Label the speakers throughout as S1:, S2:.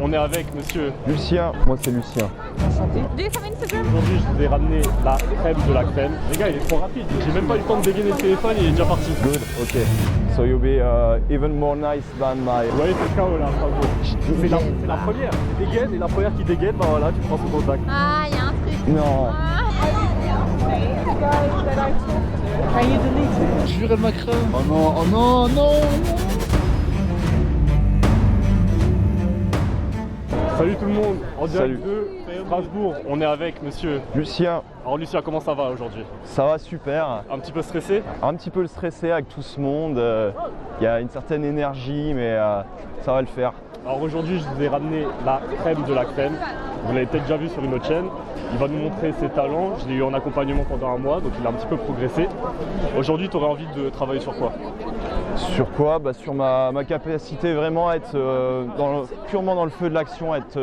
S1: on est avec monsieur
S2: Lucien, moi c'est Lucien.
S3: Do you have Instagram?
S1: Aujourd'hui, je vous ai ramené la crème de la crème. Les gars, il est trop rapide. J'ai même pas eu le temps de dégainer le téléphone, il est déjà parti.
S2: Good, ok. So you'll be even more nice than my...
S1: Vous voyez, c'est le chaos là, c'est la première. Tu dégaines et la première qui dégaine, bah voilà, tu prends son contact.
S3: Ah, il y a un truc.
S2: Non.
S4: Jure, elle m'a craint. Oh non, oh non, non.
S1: Salut tout le monde, en direct
S2: Salut.
S1: de Strasbourg, on est avec monsieur.
S2: Lucien,
S1: Alors Lucien, comment ça va aujourd'hui?
S2: ça va super.
S1: Un petit peu stressé?
S2: Un petit peu stressé avec tout ce monde. Il y a une certaine énergie, mais ça va le faire.
S1: Alors aujourd'hui, je vous ai ramené la crème de la crème. Vous l'avez peut-être déjà vu sur une autre chaîne. Il va nous montrer ses talents. Je l'ai eu en accompagnement pendant un mois, donc il a un petit peu progressé. Aujourd'hui, tu aurais envie de travailler sur quoi?
S2: Sur quoi? Bah, sur ma capacité vraiment à être purement dans le feu de l'action, être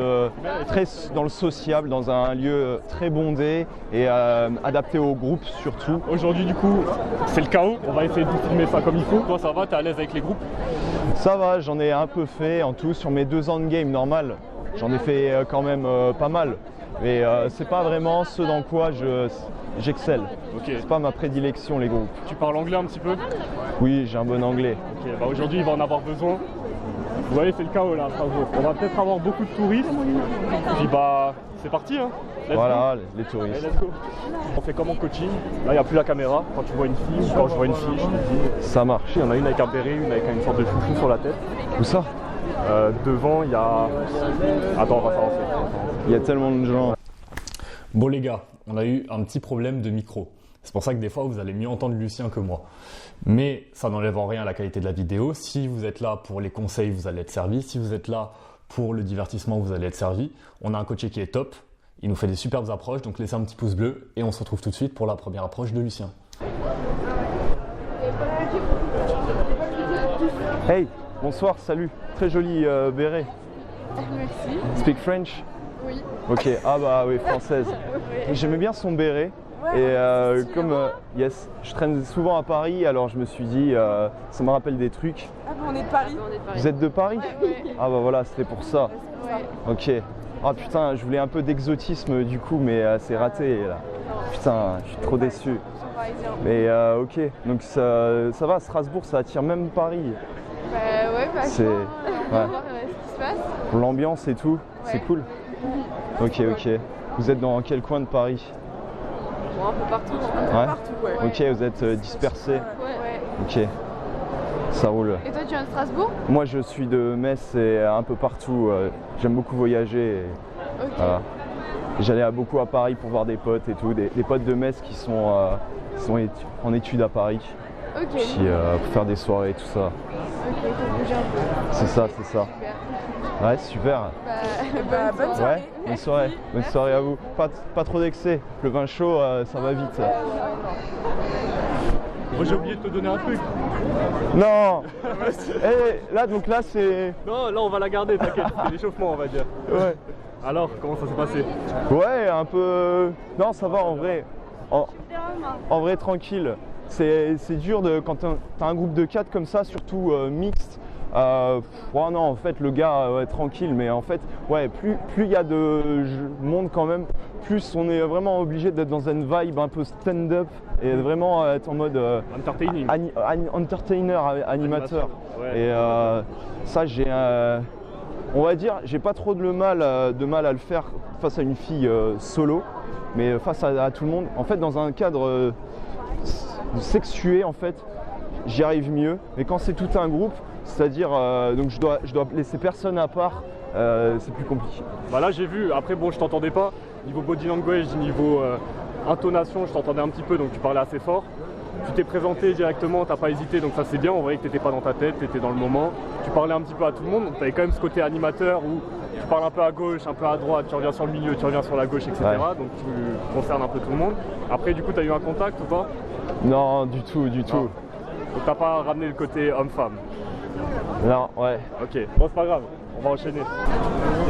S2: très dans le sociable, dans un lieu très bondé et adapté au groupe surtout.
S1: Aujourd'hui, du coup, c'est le chaos. On va essayer de filmer ça comme il faut. Toi, ça va? T'es à l'aise avec les groupes?
S2: Ça va, j'en ai un peu fait en tout sur mes 2 ans de game normal. J'en ai fait quand même pas mal. Mais c'est pas vraiment ce dans quoi j'excelle.
S1: Ok.
S2: C'est pas ma prédilection les groupes.
S1: Tu parles anglais un petit peu?
S2: Oui, j'ai un bon anglais.
S1: Ok, bah aujourd'hui, il va en avoir besoin. Vous voyez, c'est le chaos là à Strasbourg. On va peut-être avoir beaucoup de touristes. Puis bah, c'est parti, hein. Let's
S2: Voilà,
S1: go.
S2: les
S1: Allez,
S2: touristes.
S1: let's go. On fait comme en coaching. Là, il n'y a plus la caméra. Quand tu vois une fille, quand je vois une fille, je te dis.
S2: Ça marche.
S1: Il y en a une avec un béret, une avec une sorte de chouchou sur la tête.
S2: Où ça?
S1: Devant, il y a. Attends, on va s'avancer.
S2: Il y a tellement de gens.
S5: Bon les gars, on a eu un petit problème de micro. C'est pour ça que des fois vous allez mieux entendre Lucien que moi. Mais ça n'enlève en rien la qualité de la vidéo. Si vous êtes là pour les conseils, vous allez être servi. Si vous êtes là pour le divertissement, vous allez être servi. On a un coaché qui est top. Il nous fait des superbes approches. Donc laissez un petit pouce bleu et on se retrouve tout de suite pour la première approche de Lucien.
S2: Hey, bonsoir, salut. Très joli béret.
S3: Merci.
S2: Speak French?
S3: Oui.
S2: Ok, ah bah oui, française. J'aimais bien son béret. Et comme yes, je traîne souvent à Paris, alors je me suis dit, ça me rappelle des trucs.
S6: Ah bon, on est de Paris.
S2: Vous êtes de Paris?
S6: Ouais.
S2: Ah bah voilà, c'était pour ça.
S6: Ouais.
S2: Ok. Ah putain, je voulais un peu d'exotisme du coup, mais c'est raté là. Putain, je suis trop déçu.
S6: Parisien.
S2: Mais ok, donc ça va, Strasbourg, ça attire même Paris.
S6: Bah ouais, bah
S2: C'est-
S6: on va
S2: ouais.
S6: voir ce qui se passe.
S2: Pour l'ambiance et tout, c'est
S6: Ouais.
S2: cool. Ok, ok. Vous êtes dans quel coin de Paris?
S6: Bon, un peu partout.
S2: Ouais.
S6: Partout, ouais.
S2: Ok, vous êtes dispersés.
S6: Ouais.
S2: Ok, ça roule.
S6: Et toi, tu viens de Strasbourg?
S2: Moi, je suis de Metz et un peu partout. J'aime beaucoup voyager. Et,
S6: Ok.
S2: voilà. J'allais beaucoup à Paris pour voir des potes et tout, des potes de Metz qui sont en études à Paris.
S6: Ok.
S2: Puis pour faire des soirées et tout ça.
S6: Ok, faut bouger un peu.
S2: C'est ça, c'est ça.
S6: Super.
S2: Ouais, super.
S6: Bah, bonne soirée.
S2: Ouais, bonne soirée. Bonne soirée à vous. Pas trop d'excès. Le vin chaud, ça va vite.
S1: Moi, j'ai oublié de te donner un truc.
S2: Non. Là, donc là, c'est...
S1: Non, là, on va la garder, t'inquiète. C'est l'échauffement, on va dire.
S2: Ouais.
S1: Alors, comment ça s'est passé?
S2: Ouais, un peu... Non, ça va en vrai. En vrai, tranquille. C'est dur quand t'as un groupe de 4 comme ça, surtout mixte. Ouais, non, en fait, le gars, ouais, tranquille. Mais en fait, ouais, plus il y a de monde quand même, plus on est vraiment obligé d'être dans une vibe un peu stand-up et vraiment être en mode
S1: Entertaining.
S2: entertainer, animateur.
S1: Ouais.
S2: Et ça, on va dire, j'ai pas trop de mal à le faire face à une fille solo, mais face à tout le monde. En fait, dans un cadre sexué, en fait, j'y arrive mieux. Mais quand c'est tout un groupe, c'est-à-dire, donc je dois laisser personne à part, c'est plus compliqué.
S1: Bah là, j'ai vu. Après, bon, je t'entendais pas. Niveau body language, niveau intonation, je t'entendais un petit peu, donc tu parlais assez fort. Tu t'es présenté directement, t'as pas hésité, donc ça c'est bien. On voyait que t'étais pas dans ta tête, t'étais dans le moment. Tu parlais un petit peu à tout le monde, donc t'avais quand même ce côté animateur où tu parles un peu à gauche, un peu à droite, tu reviens sur le milieu, tu reviens sur la gauche, etc.
S2: Ouais.
S1: Donc tu concernes un peu tout le monde. Après, du coup, t'as eu un contact ou pas?
S2: Non, du tout.
S1: Donc t'as pas ramené le côté homme-femme?
S2: Non, ouais.
S1: Ok, bon, c'est pas grave, on va enchaîner.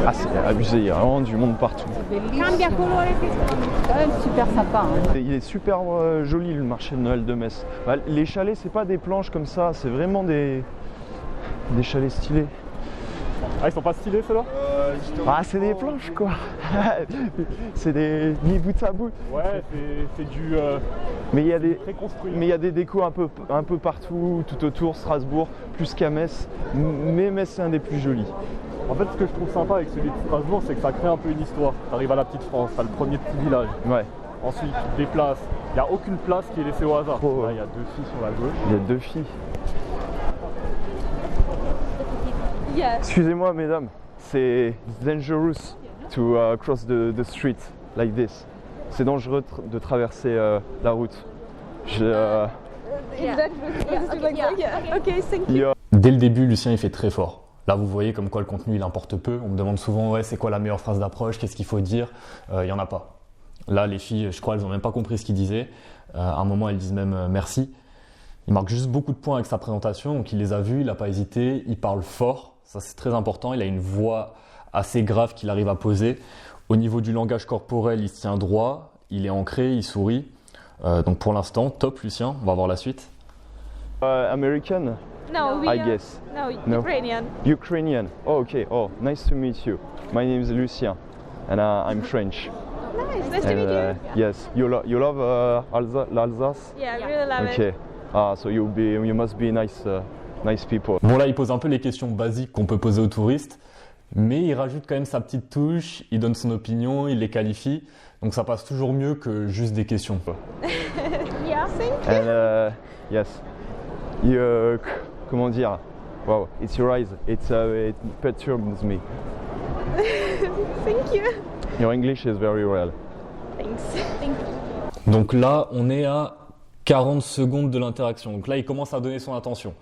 S2: Ah, c'est abusé, il y a vraiment du monde partout.
S3: Cambia colore, quand même super sympa. Hein.
S2: Il est super joli le marché de Noël de Metz. Bah, les chalets, c'est pas des planches comme ça, c'est vraiment des chalets stylés.
S1: Ah, ils sont pas stylés ceux-là?
S2: Ah, c'est des planches quoi. C'est des mis bout à bout.
S1: Ouais, c'est du
S2: Mais il y a des,
S1: très construit.
S2: mais il y a des décos un peu partout, tout autour, Strasbourg, plus qu'à Metz. Mais Metz, c'est un des plus jolis.
S1: En fait, ce que je trouve sympa avec celui de Strasbourg, c'est que ça crée un peu une histoire. Tu arrives à la petite France, t'as le premier petit village.
S2: Ouais.
S1: Ensuite, tu te déplaces. Il n'y a aucune place qui est laissée au hasard.
S2: Oh, ouais.
S1: Là, il y a 2 filles sur la gauche.
S2: Il y a 2 filles.
S6: Yes.
S2: Excusez-moi, mesdames, c'est dangerous to cross the street like this. C'est dangereux de traverser la route.
S6: Okay, thank you.
S2: Yeah.
S5: Dès le début, Lucien il fait très fort. Là, vous voyez comme quoi le contenu il importe peu. On me demande souvent ouais, c'est quoi la meilleure phrase d'approche, qu'est-ce qu'il faut dire. Il n'y en a pas. Là, les filles, je crois, elles n'ont même pas compris ce qu'il disait. À un moment, elles disent même merci. Il marque juste beaucoup de points avec sa présentation. Donc, il les a vus, il n'a pas hésité. Il parle fort. Ça, c'est très important. Il a une voix assez grave qu'il arrive à poser. Au niveau du langage corporel, il se tient droit. Il est ancré, il sourit. Donc, pour l'instant, top, Lucien. On va voir la suite.
S2: American,
S6: No, we
S2: I guess.
S6: No, Ukrainian.
S2: Ukrainian. Oh, okay. Oh, nice to meet you. My name is Lucien, and I'm French.
S6: Nice to meet you.
S2: Yes, you love l'Alsace?
S6: Yeah, I really love
S2: Okay. So you must be nice people.
S5: Bon, là, il pose un peu les questions basiques qu'on peut poser aux touristes. Mais il rajoute quand même sa petite touche. Il donne son opinion, il les qualifie. Donc, ça passe toujours mieux que juste des questions.
S6: it. Yeah, thank you.
S2: And yes, comment dire? Wow, it's your eyes. It perturbs me.
S6: Thank you.
S2: Your English is very well.
S6: Thanks. Thank you.
S5: Donc là, on est à 40 secondes de l'interaction. Donc là, il commence à donner son attention.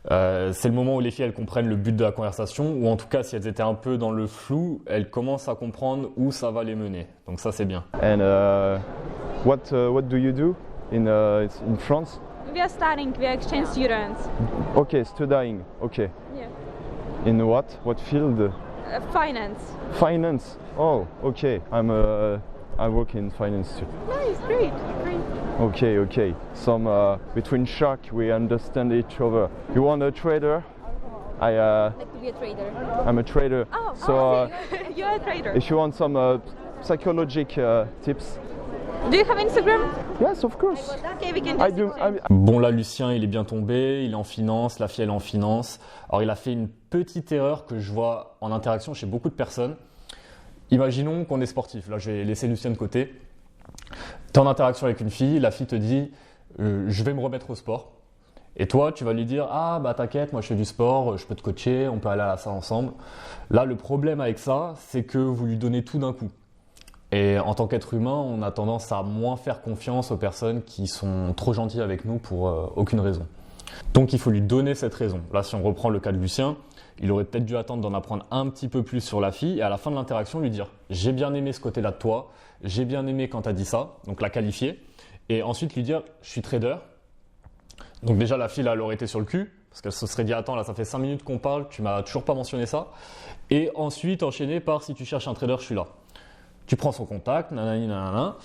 S5: C'est le moment où les filles elles comprennent le but de la conversation, ou en tout cas, si elles étaient un peu dans le flou, elles commencent à comprendre où ça va les mener. Donc ça, c'est bien.
S2: And what do you do in France?
S6: We are studying. We are exchange students.
S2: Okay, studying. Okay.
S6: Yeah.
S2: In what? What field?
S6: Finance.
S2: Finance. Oh, okay. I work in finance too.
S6: Nice, great.
S2: Okay. Some between shark we understand each other. You want a trader?
S6: Like to be a trader.
S2: I'm a trader.
S6: Oh,
S2: So
S6: okay. You're a trader.
S2: if you want some psychological tips.
S6: Do you have Instagram?
S2: Yes, of course.
S6: Okay, we can
S2: I
S6: just
S2: do.
S5: Bon, là, Lucien, il est bien tombé, il est en finance, la fille, elle est en finance. Alors, il a fait une petite erreur que je vois en interaction chez beaucoup de personnes. Imaginons qu'on est sportif. Là, je vais laisser Lucien de côté. Tu es en interaction avec une fille, la fille te dit je vais me remettre au sport. Et toi, tu vas lui dire ah, bah t'inquiète, moi je fais du sport, je peux te coacher, on peut aller à la salle ensemble. Là, le problème avec ça, c'est que vous lui donnez tout d'un coup. Et en tant qu'être humain, on a tendance à moins faire confiance aux personnes qui sont trop gentilles avec nous pour aucune raison. Donc il faut lui donner cette raison. Là, si on reprend le cas de Lucien, il aurait peut-être dû attendre d'en apprendre un petit peu plus sur la fille et à la fin de l'interaction lui dire « j'ai bien aimé ce côté-là de toi, j'ai bien aimé quand tu as dit ça », donc la qualifier. Et ensuite lui dire « je suis trader ». Donc déjà la fille, là, elle aurait été sur le cul parce qu'elle se serait dit « attends, là ça fait 5 minutes qu'on parle, tu m'as toujours pas mentionné ça ». Et ensuite enchaîner par « si tu cherches un trader, je suis là ». Tu prends son contact, nanani, nanana.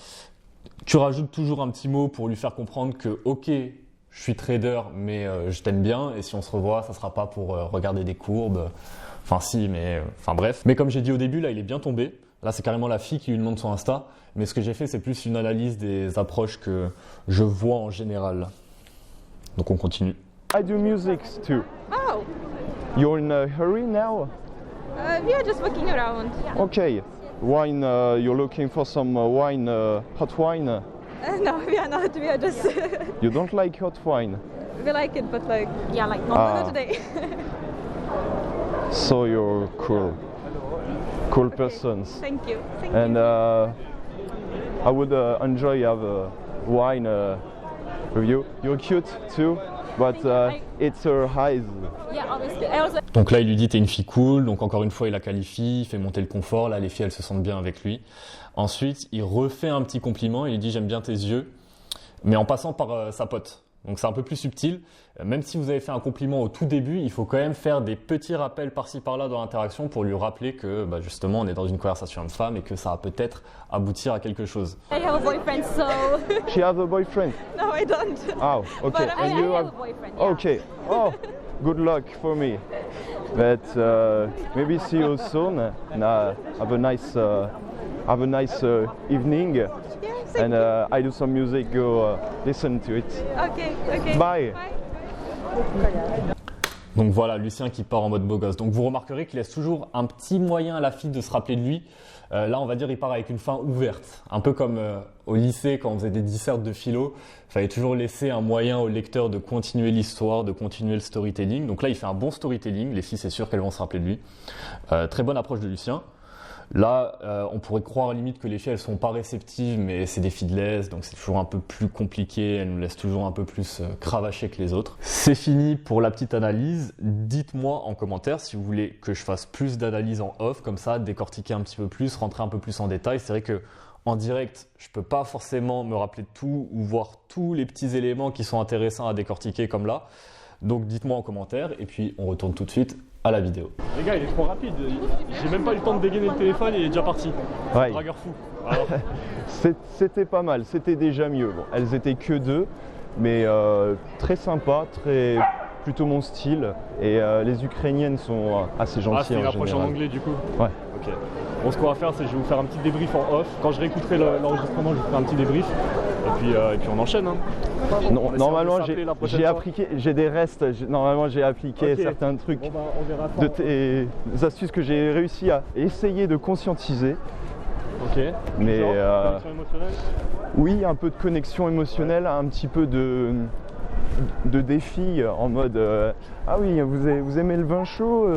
S5: Tu rajoutes toujours un petit mot pour lui faire comprendre que, ok, je suis trader, mais je t'aime bien. Et si on se revoit, ça sera pas pour regarder des courbes. Enfin, si, mais enfin bref. Mais comme j'ai dit au début, là, il est bien tombé. Là, c'est carrément la fille qui lui demande son Insta. Mais ce que j'ai fait, c'est plus une analyse des approches que je vois en général. Donc, on continue.
S2: I do music too.
S6: Oh,
S2: You're in a hurry now?
S6: we are just walking around.
S2: Okay. Wine, you're looking for some wine, hot wine?
S6: No, we are not. We are just.
S2: You don't like hot wine?
S6: We like it, but like. Yeah, like
S2: Ah.
S6: not today.
S2: So you're cool persons.
S6: Thank you. Thank
S2: And
S6: you.
S2: I would enjoy have a wine with you. You're cute too, but it's her eyes.
S6: Yeah, obviously. I also.
S5: Donc là, il lui dit t'es une fille cool. Donc encore une fois, il la qualifie, il fait monter le confort. Là, les filles, elles se sentent bien avec lui. Ensuite, il refait un petit compliment. Il lui dit j'aime bien tes yeux, mais en passant par sa pote. Donc c'est un peu plus subtil. Même si vous avez fait un compliment au tout début, il faut quand même faire des petits rappels par-ci par-là dans l'interaction pour lui rappeler que bah, justement on est dans une conversation homme-femme et que ça va peut-être aboutir à quelque chose.
S6: I have a boyfriend, so.
S2: She has a boyfriend.
S6: No, I don't.
S2: Oh, okay.
S6: But I
S2: And you
S6: have a boyfriend. Yeah.
S2: Okay. Oh, good luck for me. but maybe see you soon. And have a nice evening.
S6: Yeah, thank
S2: And I do some music. Go listen to it.
S6: Okay, okay.
S2: Bye.
S5: Donc voilà, Lucien qui part en mode beau gosse. Donc vous remarquerez qu'il laisse toujours un petit moyen à la fille de se rappeler de lui. Là, on va dire, il part avec une fin ouverte. Un peu comme au lycée, quand on faisait des dissertes de philo, il fallait toujours laisser un moyen au lecteur de continuer l'histoire, de continuer le storytelling. Donc là, il fait un bon storytelling. Les filles, c'est sûr qu'elles vont se rappeler de lui. Très bonne approche de Lucien. Là, on pourrait croire limite que les filles, elles sont pas réceptives, mais c'est des filles de l'Est, donc c'est toujours un peu plus compliqué. Elles nous laissent toujours un peu plus cravacher que les autres. C'est fini pour la petite analyse. Dites-moi en commentaire si vous voulez que je fasse plus d'analyse en off, comme ça, décortiquer un petit peu plus, rentrer un peu plus en détail. C'est vrai que en direct, je peux pas forcément me rappeler de tout ou voir tous les petits éléments qui sont intéressants à décortiquer comme là. Donc dites-moi en commentaire et puis on retourne tout de suite à la vidéo.
S1: Les gars, il est trop rapide. J'ai même pas eu le temps de dégainer le téléphone et il est déjà parti.
S2: Ouais.
S1: Dragueur fou. Alors,
S2: C'était pas mal, c'était déjà mieux. Bon, elles étaient que 2, mais très sympa, plutôt mon style. Et les Ukrainiennes sont assez gentilles
S1: c'est une
S2: en
S1: approche en
S2: général.
S1: anglais du coup.
S2: Ouais.
S1: Ok. Bon, ce qu'on va faire, c'est que je vais vous faire un petit débrief en off. Quand je réécouterai l'enregistrement, je vous ferai un petit débrief. Et puis on enchaîne. Hein.
S2: Non, normalement,
S1: de s'appeler la prochaine
S2: j'ai
S1: fois.
S2: appliqué, j'ai des restes. Normalement, j'ai appliqué
S1: Ok.
S2: certains trucs
S1: Bon, bah, on verra ça.
S2: de tes astuces que j'ai réussi à essayer de conscientiser.
S1: Ok.
S2: Mais
S1: Genre, connexion émotionnelle.
S2: oui, un peu de connexion émotionnelle, un petit peu de défi en mode ah oui, vous aimez le vin chaud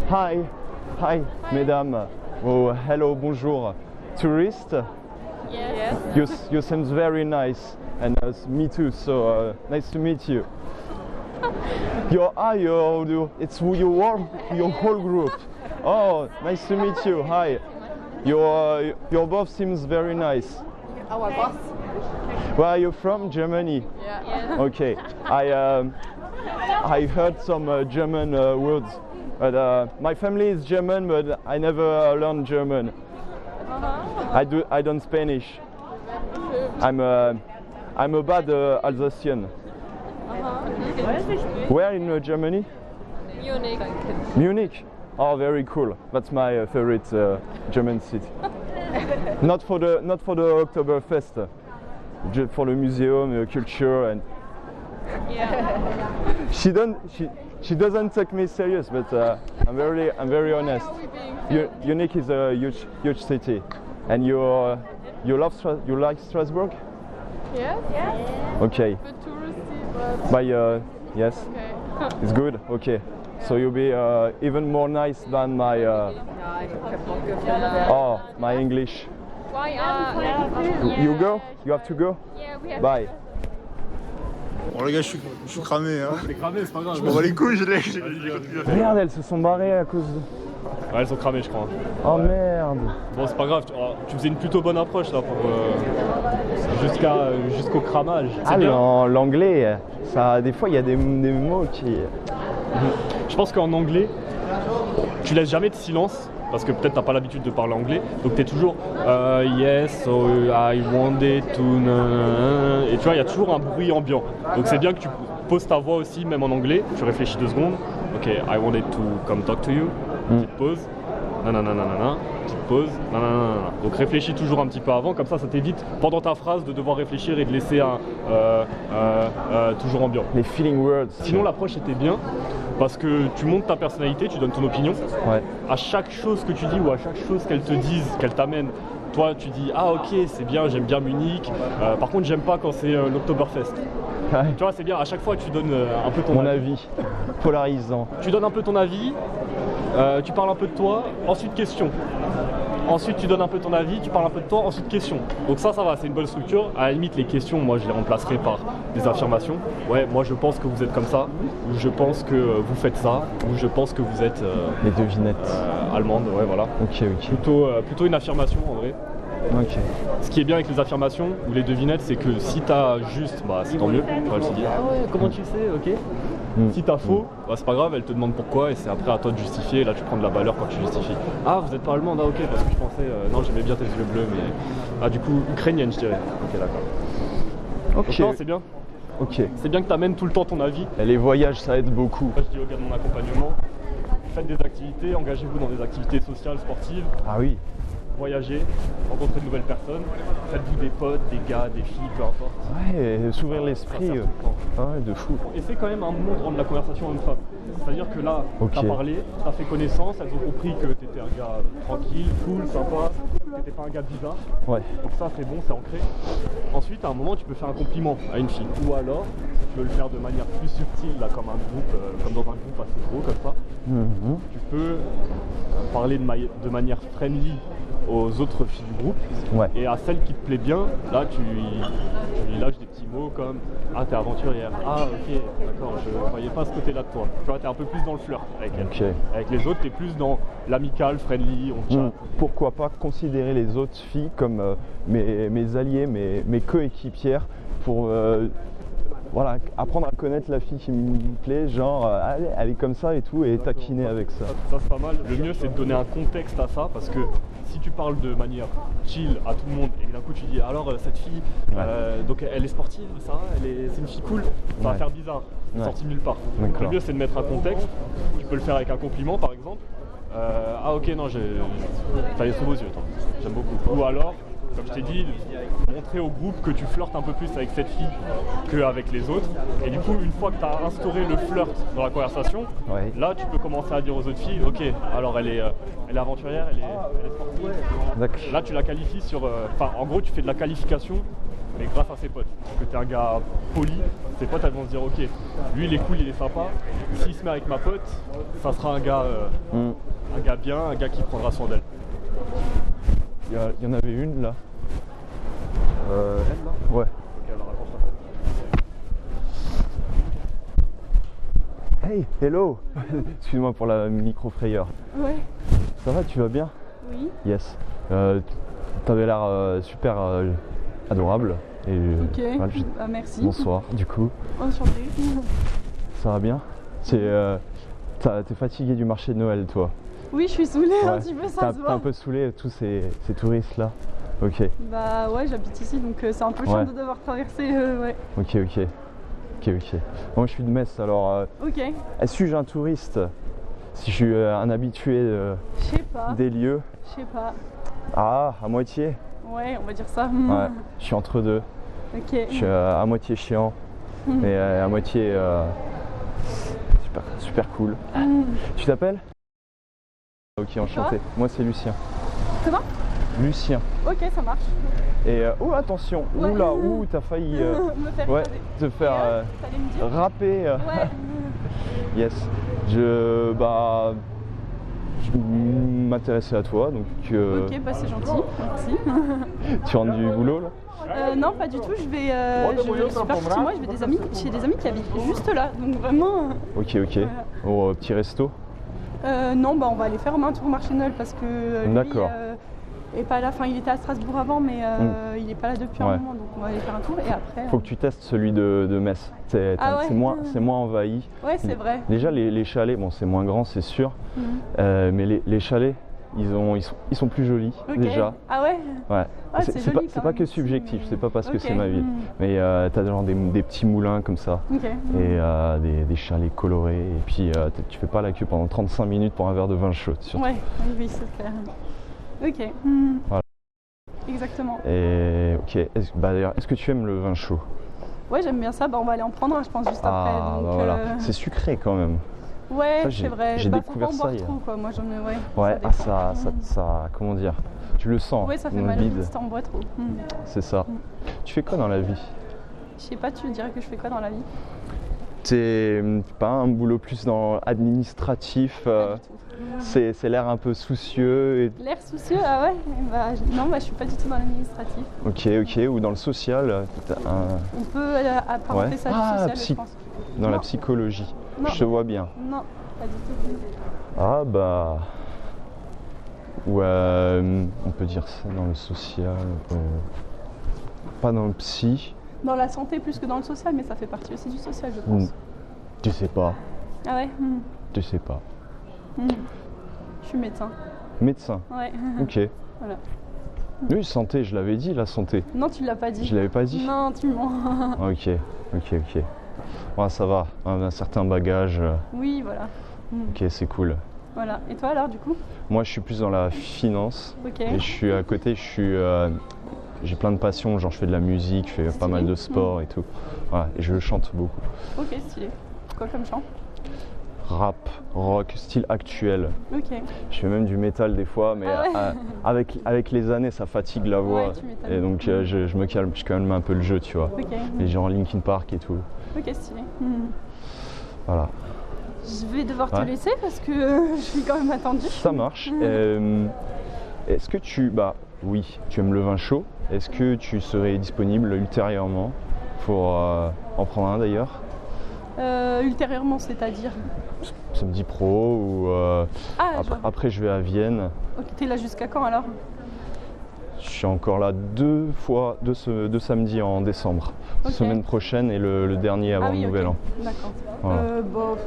S2: Hi, mesdames. Oh, hello, bonjour. Tourist?
S6: Yes.
S2: You seems very nice, and me too. So nice to meet you. It's your whole group. Oh, nice to meet you. Hi. Your both seems very nice.
S6: Our boss.
S2: Where are you from? Germany.
S6: Yeah.
S2: Okay. I heard some German words, but my family is German, but I never learned German. I don't Spanish. I'm a bad Alsatian. Where in Germany?
S6: Munich.
S2: Munich. Oh, very cool. That's my favorite German city. Not for the Oktoberfest, just for the museum, culture, and
S6: Yeah.
S2: she doesn't take me serious, but I'm very honest. Munich is a huge city, and you like Strasbourg?
S7: Yes,
S2: Okay.
S7: a bit touristy, but
S2: By yes,
S7: okay.
S2: it's good. Okay, so you'll be even more nice than my my English.
S6: Why
S2: You go? You have to go?
S6: Yeah, we have.
S2: Bye.
S4: Bon les gars, je suis cramé, hein.
S1: T'es cramé, c'est pas grave.
S4: Je m'en bats les couilles, j'ai
S2: Merde, elles se sont barrées à cause de...
S1: Ouais, elles sont cramées, je crois.
S2: Oh merde.
S1: Bon, c'est pas grave. Tu faisais une plutôt bonne approche là pour jusqu'au cramage. C'est
S2: Ah,
S1: bien.
S2: l'anglais, ça, des fois il y a des mots qui...
S1: Je pense qu'en anglais, tu laisses jamais de silence. Parce que peut-être t'as pas l'habitude de parler anglais, donc t'es toujours yes, so I wanted to, et tu vois, il y a toujours un bruit ambiant. Donc c'est bien que tu poses ta voix aussi, même en anglais. Tu réfléchis 2 secondes. Ok, I wanted to come talk to you. Petite pause. Nanana. Petite pause. Nanana. Donc réfléchis toujours un petit peu avant, comme ça t'évite pendant ta phrase de devoir réfléchir et de laisser un toujours ambiant.
S2: Les feeling words.
S1: Sinon l'approche était bien parce que tu montres ta personnalité, tu donnes ton opinion.
S2: Ouais.
S1: À chaque chose que tu dis ou à chaque chose qu'elle te dise, qu'elle t'amène, toi tu dis ah ok c'est bien, j'aime bien Munich. Par contre j'aime pas quand c'est l'Oktoberfest.
S2: Ouais.
S1: Tu vois c'est bien, à chaque fois tu donnes un peu ton
S2: Mon
S1: avis.
S2: avis, polarisant.
S1: Tu donnes un peu ton avis, tu parles un peu de toi, ensuite question. Ensuite tu donnes un peu ton avis, tu parles un peu de toi, ensuite question. Donc ça va, c'est une bonne structure. À la limite les questions, moi je les remplacerai par des affirmations. Ouais, moi je pense que vous êtes comme ça, ou je pense que vous faites ça, ou je pense que vous êtes
S2: Les devinettes.
S1: allemande, ouais voilà.
S2: Ok.
S1: Plutôt une affirmation en vrai.
S2: Ok.
S1: Ce qui est bien avec les affirmations ou les devinettes, c'est que si t'as juste, bah c'est tant mieux. Elle se dit ah ouais, comment tu sais, ok. Si t'as faux, bah c'est pas grave, elle te demande pourquoi et c'est après à toi de justifier. Et là tu prends de la valeur quand tu justifies. Ah vous êtes pas allemande, ah ok, parce que je pensais, non j'aimais bien tes yeux bleus, mais du coup ukrainienne je dirais. Ok d'accord.
S2: Ok.
S1: Donc non c'est bien.
S2: Ok.
S1: C'est bien que tu amènes tout le temps ton avis.
S2: Et les voyages, ça aide beaucoup.
S1: Moi, je dis aux gars de mon accompagnement, faites des activités, engagez-vous dans des activités sociales, sportives,
S2: Ah oui.
S1: voyagez, rencontrez de nouvelles personnes, faites-vous des potes, des gars, des filles, peu importe.
S2: Ouais, et s'ouvrir
S1: Ça
S2: l'esprit.
S1: sert tout le temps.
S2: Ah ouais, de fou.
S1: Essaie quand même un moment de rendre la conversation homme-femme. C'est-à-dire que là,
S2: Ok.
S1: t'as parlé, t'as fait connaissance, elles ont compris que t'étais un gars tranquille, cool, sympa, que t'étais pas un gars bizarre.
S2: Ouais.
S1: Donc ça c'est bon, c'est ancré. Ensuite, à un moment, tu peux faire un compliment à une fille. Ou alors, tu veux le faire de manière plus subtile, là, comme un groupe, comme dans un groupe assez gros, comme ça.
S2: Mhm.
S1: Tu peux parler de manière friendly aux autres filles du groupe.
S2: Ouais.
S1: Et à celle qui te plaît bien, là, tu lui lâches des petits mots comme « Ah, t'es aventurière. Ah, ok, d'accord, je voyais pas ce côté-là de toi. » Tu vois, t'es un peu plus dans le flirt avec elle.
S2: Ok.
S1: Avec les autres, t'es plus dans l'amical, friendly, on chatte.
S2: Pourquoi pas considérer les autres filles comme mes alliés, mes coéquipières pour voilà, apprendre à connaître la fille qui me plaît, genre elle est comme ça et tout, et taquiner avec ça.
S1: Ça c'est pas mal. Le mieux c'est de donner un contexte à ça parce que si tu parles de manière chill à tout le monde et que d'un coup tu dis alors cette fille, donc elle est sportive, ça, c'est une fille cool, ça va
S2: Ouais.
S1: faire bizarre,
S2: Ouais.
S1: sorti de nulle part. Donc,
S2: D'accord.
S1: le mieux c'est de mettre un contexte. Tu peux le faire avec un compliment par exemple. Ah ok non, t'as les sous beaux yeux, toi. J'aime beaucoup. Ou alors, comme je t'ai dit, montrer au groupe que tu flirtes un peu plus avec cette fille qu'avec les autres. Et du coup, une fois que tu as instauré le flirt dans la conversation,
S2: Ouais.
S1: là tu peux commencer à dire aux autres filles, ok, alors elle est aventurière, elle est sportive.
S2: D'accord.
S1: Là tu la qualifies sur... Enfin, en gros, tu fais de la qualification, mais grâce à ses potes. Parce que tu es un gars poli, ses potes elles vont se dire, ok, lui il est cool, il est sympa. S'il se met avec ma pote, ça sera un gars bien, un gars qui prendra soin d'elle.
S2: Il y en avait une là.
S1: Elle là?
S2: Ouais.
S1: Ok, alors attends ça.
S2: Hey, hello. Excuse-moi pour la micro-frayeur.
S3: Ouais.
S2: Ça va, tu vas bien?
S3: Oui.
S2: Yes. T'avais l'air super adorable. Et,
S3: Ok.
S2: voilà,
S3: Bah, merci.
S2: bonsoir, du coup.
S3: Enchantée.
S2: Ça va bien? T'es fatigué du marché de Noël, toi?
S3: Oui, je suis saoulée un
S2: Ouais.
S3: petit peu,
S2: T'es
S3: ça se
S2: t'es
S3: voit.
S2: un peu saoulé, tous ces touristes-là? Ok,
S3: Bah ouais, j'habite ici, donc c'est un peu chiant
S2: Ouais.
S3: de devoir traverser. Ouais.
S2: ok. Moi, je suis de Metz, alors
S3: Ok.
S2: est-ce que j'ai un touriste? Si je suis un habitué
S3: Je sais pas.
S2: des lieux?
S3: Je sais pas.
S2: Ah, à moitié?
S3: Ouais, on va dire ça.
S2: Ouais, je suis entre deux.
S3: Ok.
S2: Je suis à moitié chiant, mais à moitié super cool. Tu t'appelles? Ok, enchanté. Moi, c'est Lucien.
S3: Comment?
S2: Lucien.
S3: Ok, ça marche.
S2: Et oh, attention,
S3: Ouais.
S2: oula, t'as failli
S3: Me faire
S2: ouais,
S3: regarder.
S2: te faire
S3: T'allais me dire?
S2: râper.
S3: Ouais.
S2: Yes. Je m'intéressais à toi, donc
S3: Ok, bah c'est gentil. Merci.
S2: tu rentres du boulot là?
S3: Non, pas du tout. Je suis partie chez moi. Je vais chez des amis qui habitent juste là. Donc vraiment.
S2: Ok. Au petit resto.
S3: Non, bah on va aller faire un tour au marché de Noël parce que lui
S2: D'accord.
S3: est pas là. Enfin, il était à Strasbourg avant, mais il est pas là depuis un moment. Donc on va aller faire un tour et après.
S2: Faut que tu testes celui de Metz. C'est
S3: Ah ouais.
S2: c'est moins envahi.
S3: Ouais, c'est vrai.
S2: Déjà les chalets, bon c'est moins grand c'est sûr, mais les chalets ils sont plus jolis
S3: Ok.
S2: déjà.
S3: Ah ouais.
S2: Ouais.
S3: Ah,
S2: c'est
S3: c'est
S2: pas,
S3: joli
S2: c'est
S3: quand
S2: pas
S3: même
S2: que
S3: aussi,
S2: subjectif,
S3: mais-
S2: c'est pas parce que
S3: Ok.
S2: c'est ma ville. Mais t'as genre des petits moulins comme ça
S3: Ok.
S2: et des chalets colorés et puis tu fais pas la queue pendant 35 minutes pour un verre de vin chaud surtout.
S3: Ouais, oui, c'est clair. Ok.
S2: Voilà.
S3: Exactement.
S2: Et ok, d'ailleurs, est-ce que tu aimes le vin chaud?
S3: Ouais, j'aime bien ça. Bah, on va aller en prendre un, je pense, juste après.
S2: Ah
S3: Donc,
S2: bah voilà, c'est sucré quand même.
S3: Ouais,
S2: Ça,
S3: c'est vrai.
S2: j'ai
S3: Bah,
S2: découvert
S3: faut pas en
S2: ça
S3: boire
S2: hier.
S3: trop, quoi. Moi, j'en ai. Ouais.
S2: Ouais,
S3: dépend.
S2: ça, comment dire, tu le sens
S3: Ouais, ça fait
S2: dans le
S3: mal au
S2: bide.
S3: bide si t'en bois trop.
S2: C'est ça. Tu fais quoi dans la vie?
S3: Je sais pas, tu dirais que je fais quoi dans la vie?
S2: C'est pas un boulot plus dans administratif,
S3: Pas du tout.
S2: c'est l'air un peu soucieux.
S3: L'air soucieux, ah ouais? Bah, non, je suis pas du tout dans l'administratif.
S2: Ok, ou dans le social,
S3: On peut apparenter
S2: Ouais.
S3: ça du
S2: Ah,
S3: social, je pense.
S2: dans la
S3: Non.
S2: psychologie.
S3: Non.
S2: Je te vois bien.
S3: Non, pas du tout.
S2: Ah bah. Ou on peut dire ça dans le social, pas dans le psy.
S3: Dans la santé plus que dans le social, mais ça fait partie aussi du social, je pense.
S2: Tu sais pas,
S3: Ah ouais?
S2: tu sais pas.
S3: Je suis médecin.
S2: Médecin,
S3: Ouais.
S2: ok.
S3: Voilà.
S2: Oui, santé, je l'avais dit, la santé.
S3: Non, tu l'as pas dit.
S2: Je l'avais pas dit.
S3: Non, tu mens.
S2: Ok. Ouais, ça va, on a un certain bagage.
S3: Oui, voilà.
S2: Ok, c'est cool.
S3: Voilà. Et toi alors, du coup?
S2: Moi, je suis plus dans la finance.
S3: Ok.
S2: Et je suis à côté, j'ai plein de passions, genre je fais de la musique, je fais pas mal de sport et tout. Voilà, et je chante beaucoup.
S3: Ok, stylé. Quoi comme chant?
S2: Rap, rock, style actuel.
S3: Ok.
S2: Je fais même du métal des fois, mais avec les années, ça fatigue la voix.
S3: Ouais, tu m'étonnes.
S2: Et donc je me calme, je calme un peu le jeu, tu vois.
S3: Ok.
S2: Les gens Linkin Park et tout.
S3: Ok, stylé.
S2: Voilà.
S3: Je vais devoir te
S2: Ouais.
S3: laisser parce que je suis quand même attendue.
S2: Ça marche. Est-ce que oui, tu aimes le vin chaud. Est-ce que tu serais disponible ultérieurement pour en prendre un d'ailleurs?
S3: Ultérieurement, c'est-à-dire?
S2: Samedi pro ou après je vais à Vienne.
S3: Ok, t'es là jusqu'à quand alors?
S2: Je suis encore là deux samedis en décembre.
S3: Ok.
S2: Semaine prochaine et le dernier avant le nouvel an.
S3: D'accord.
S2: Voilà.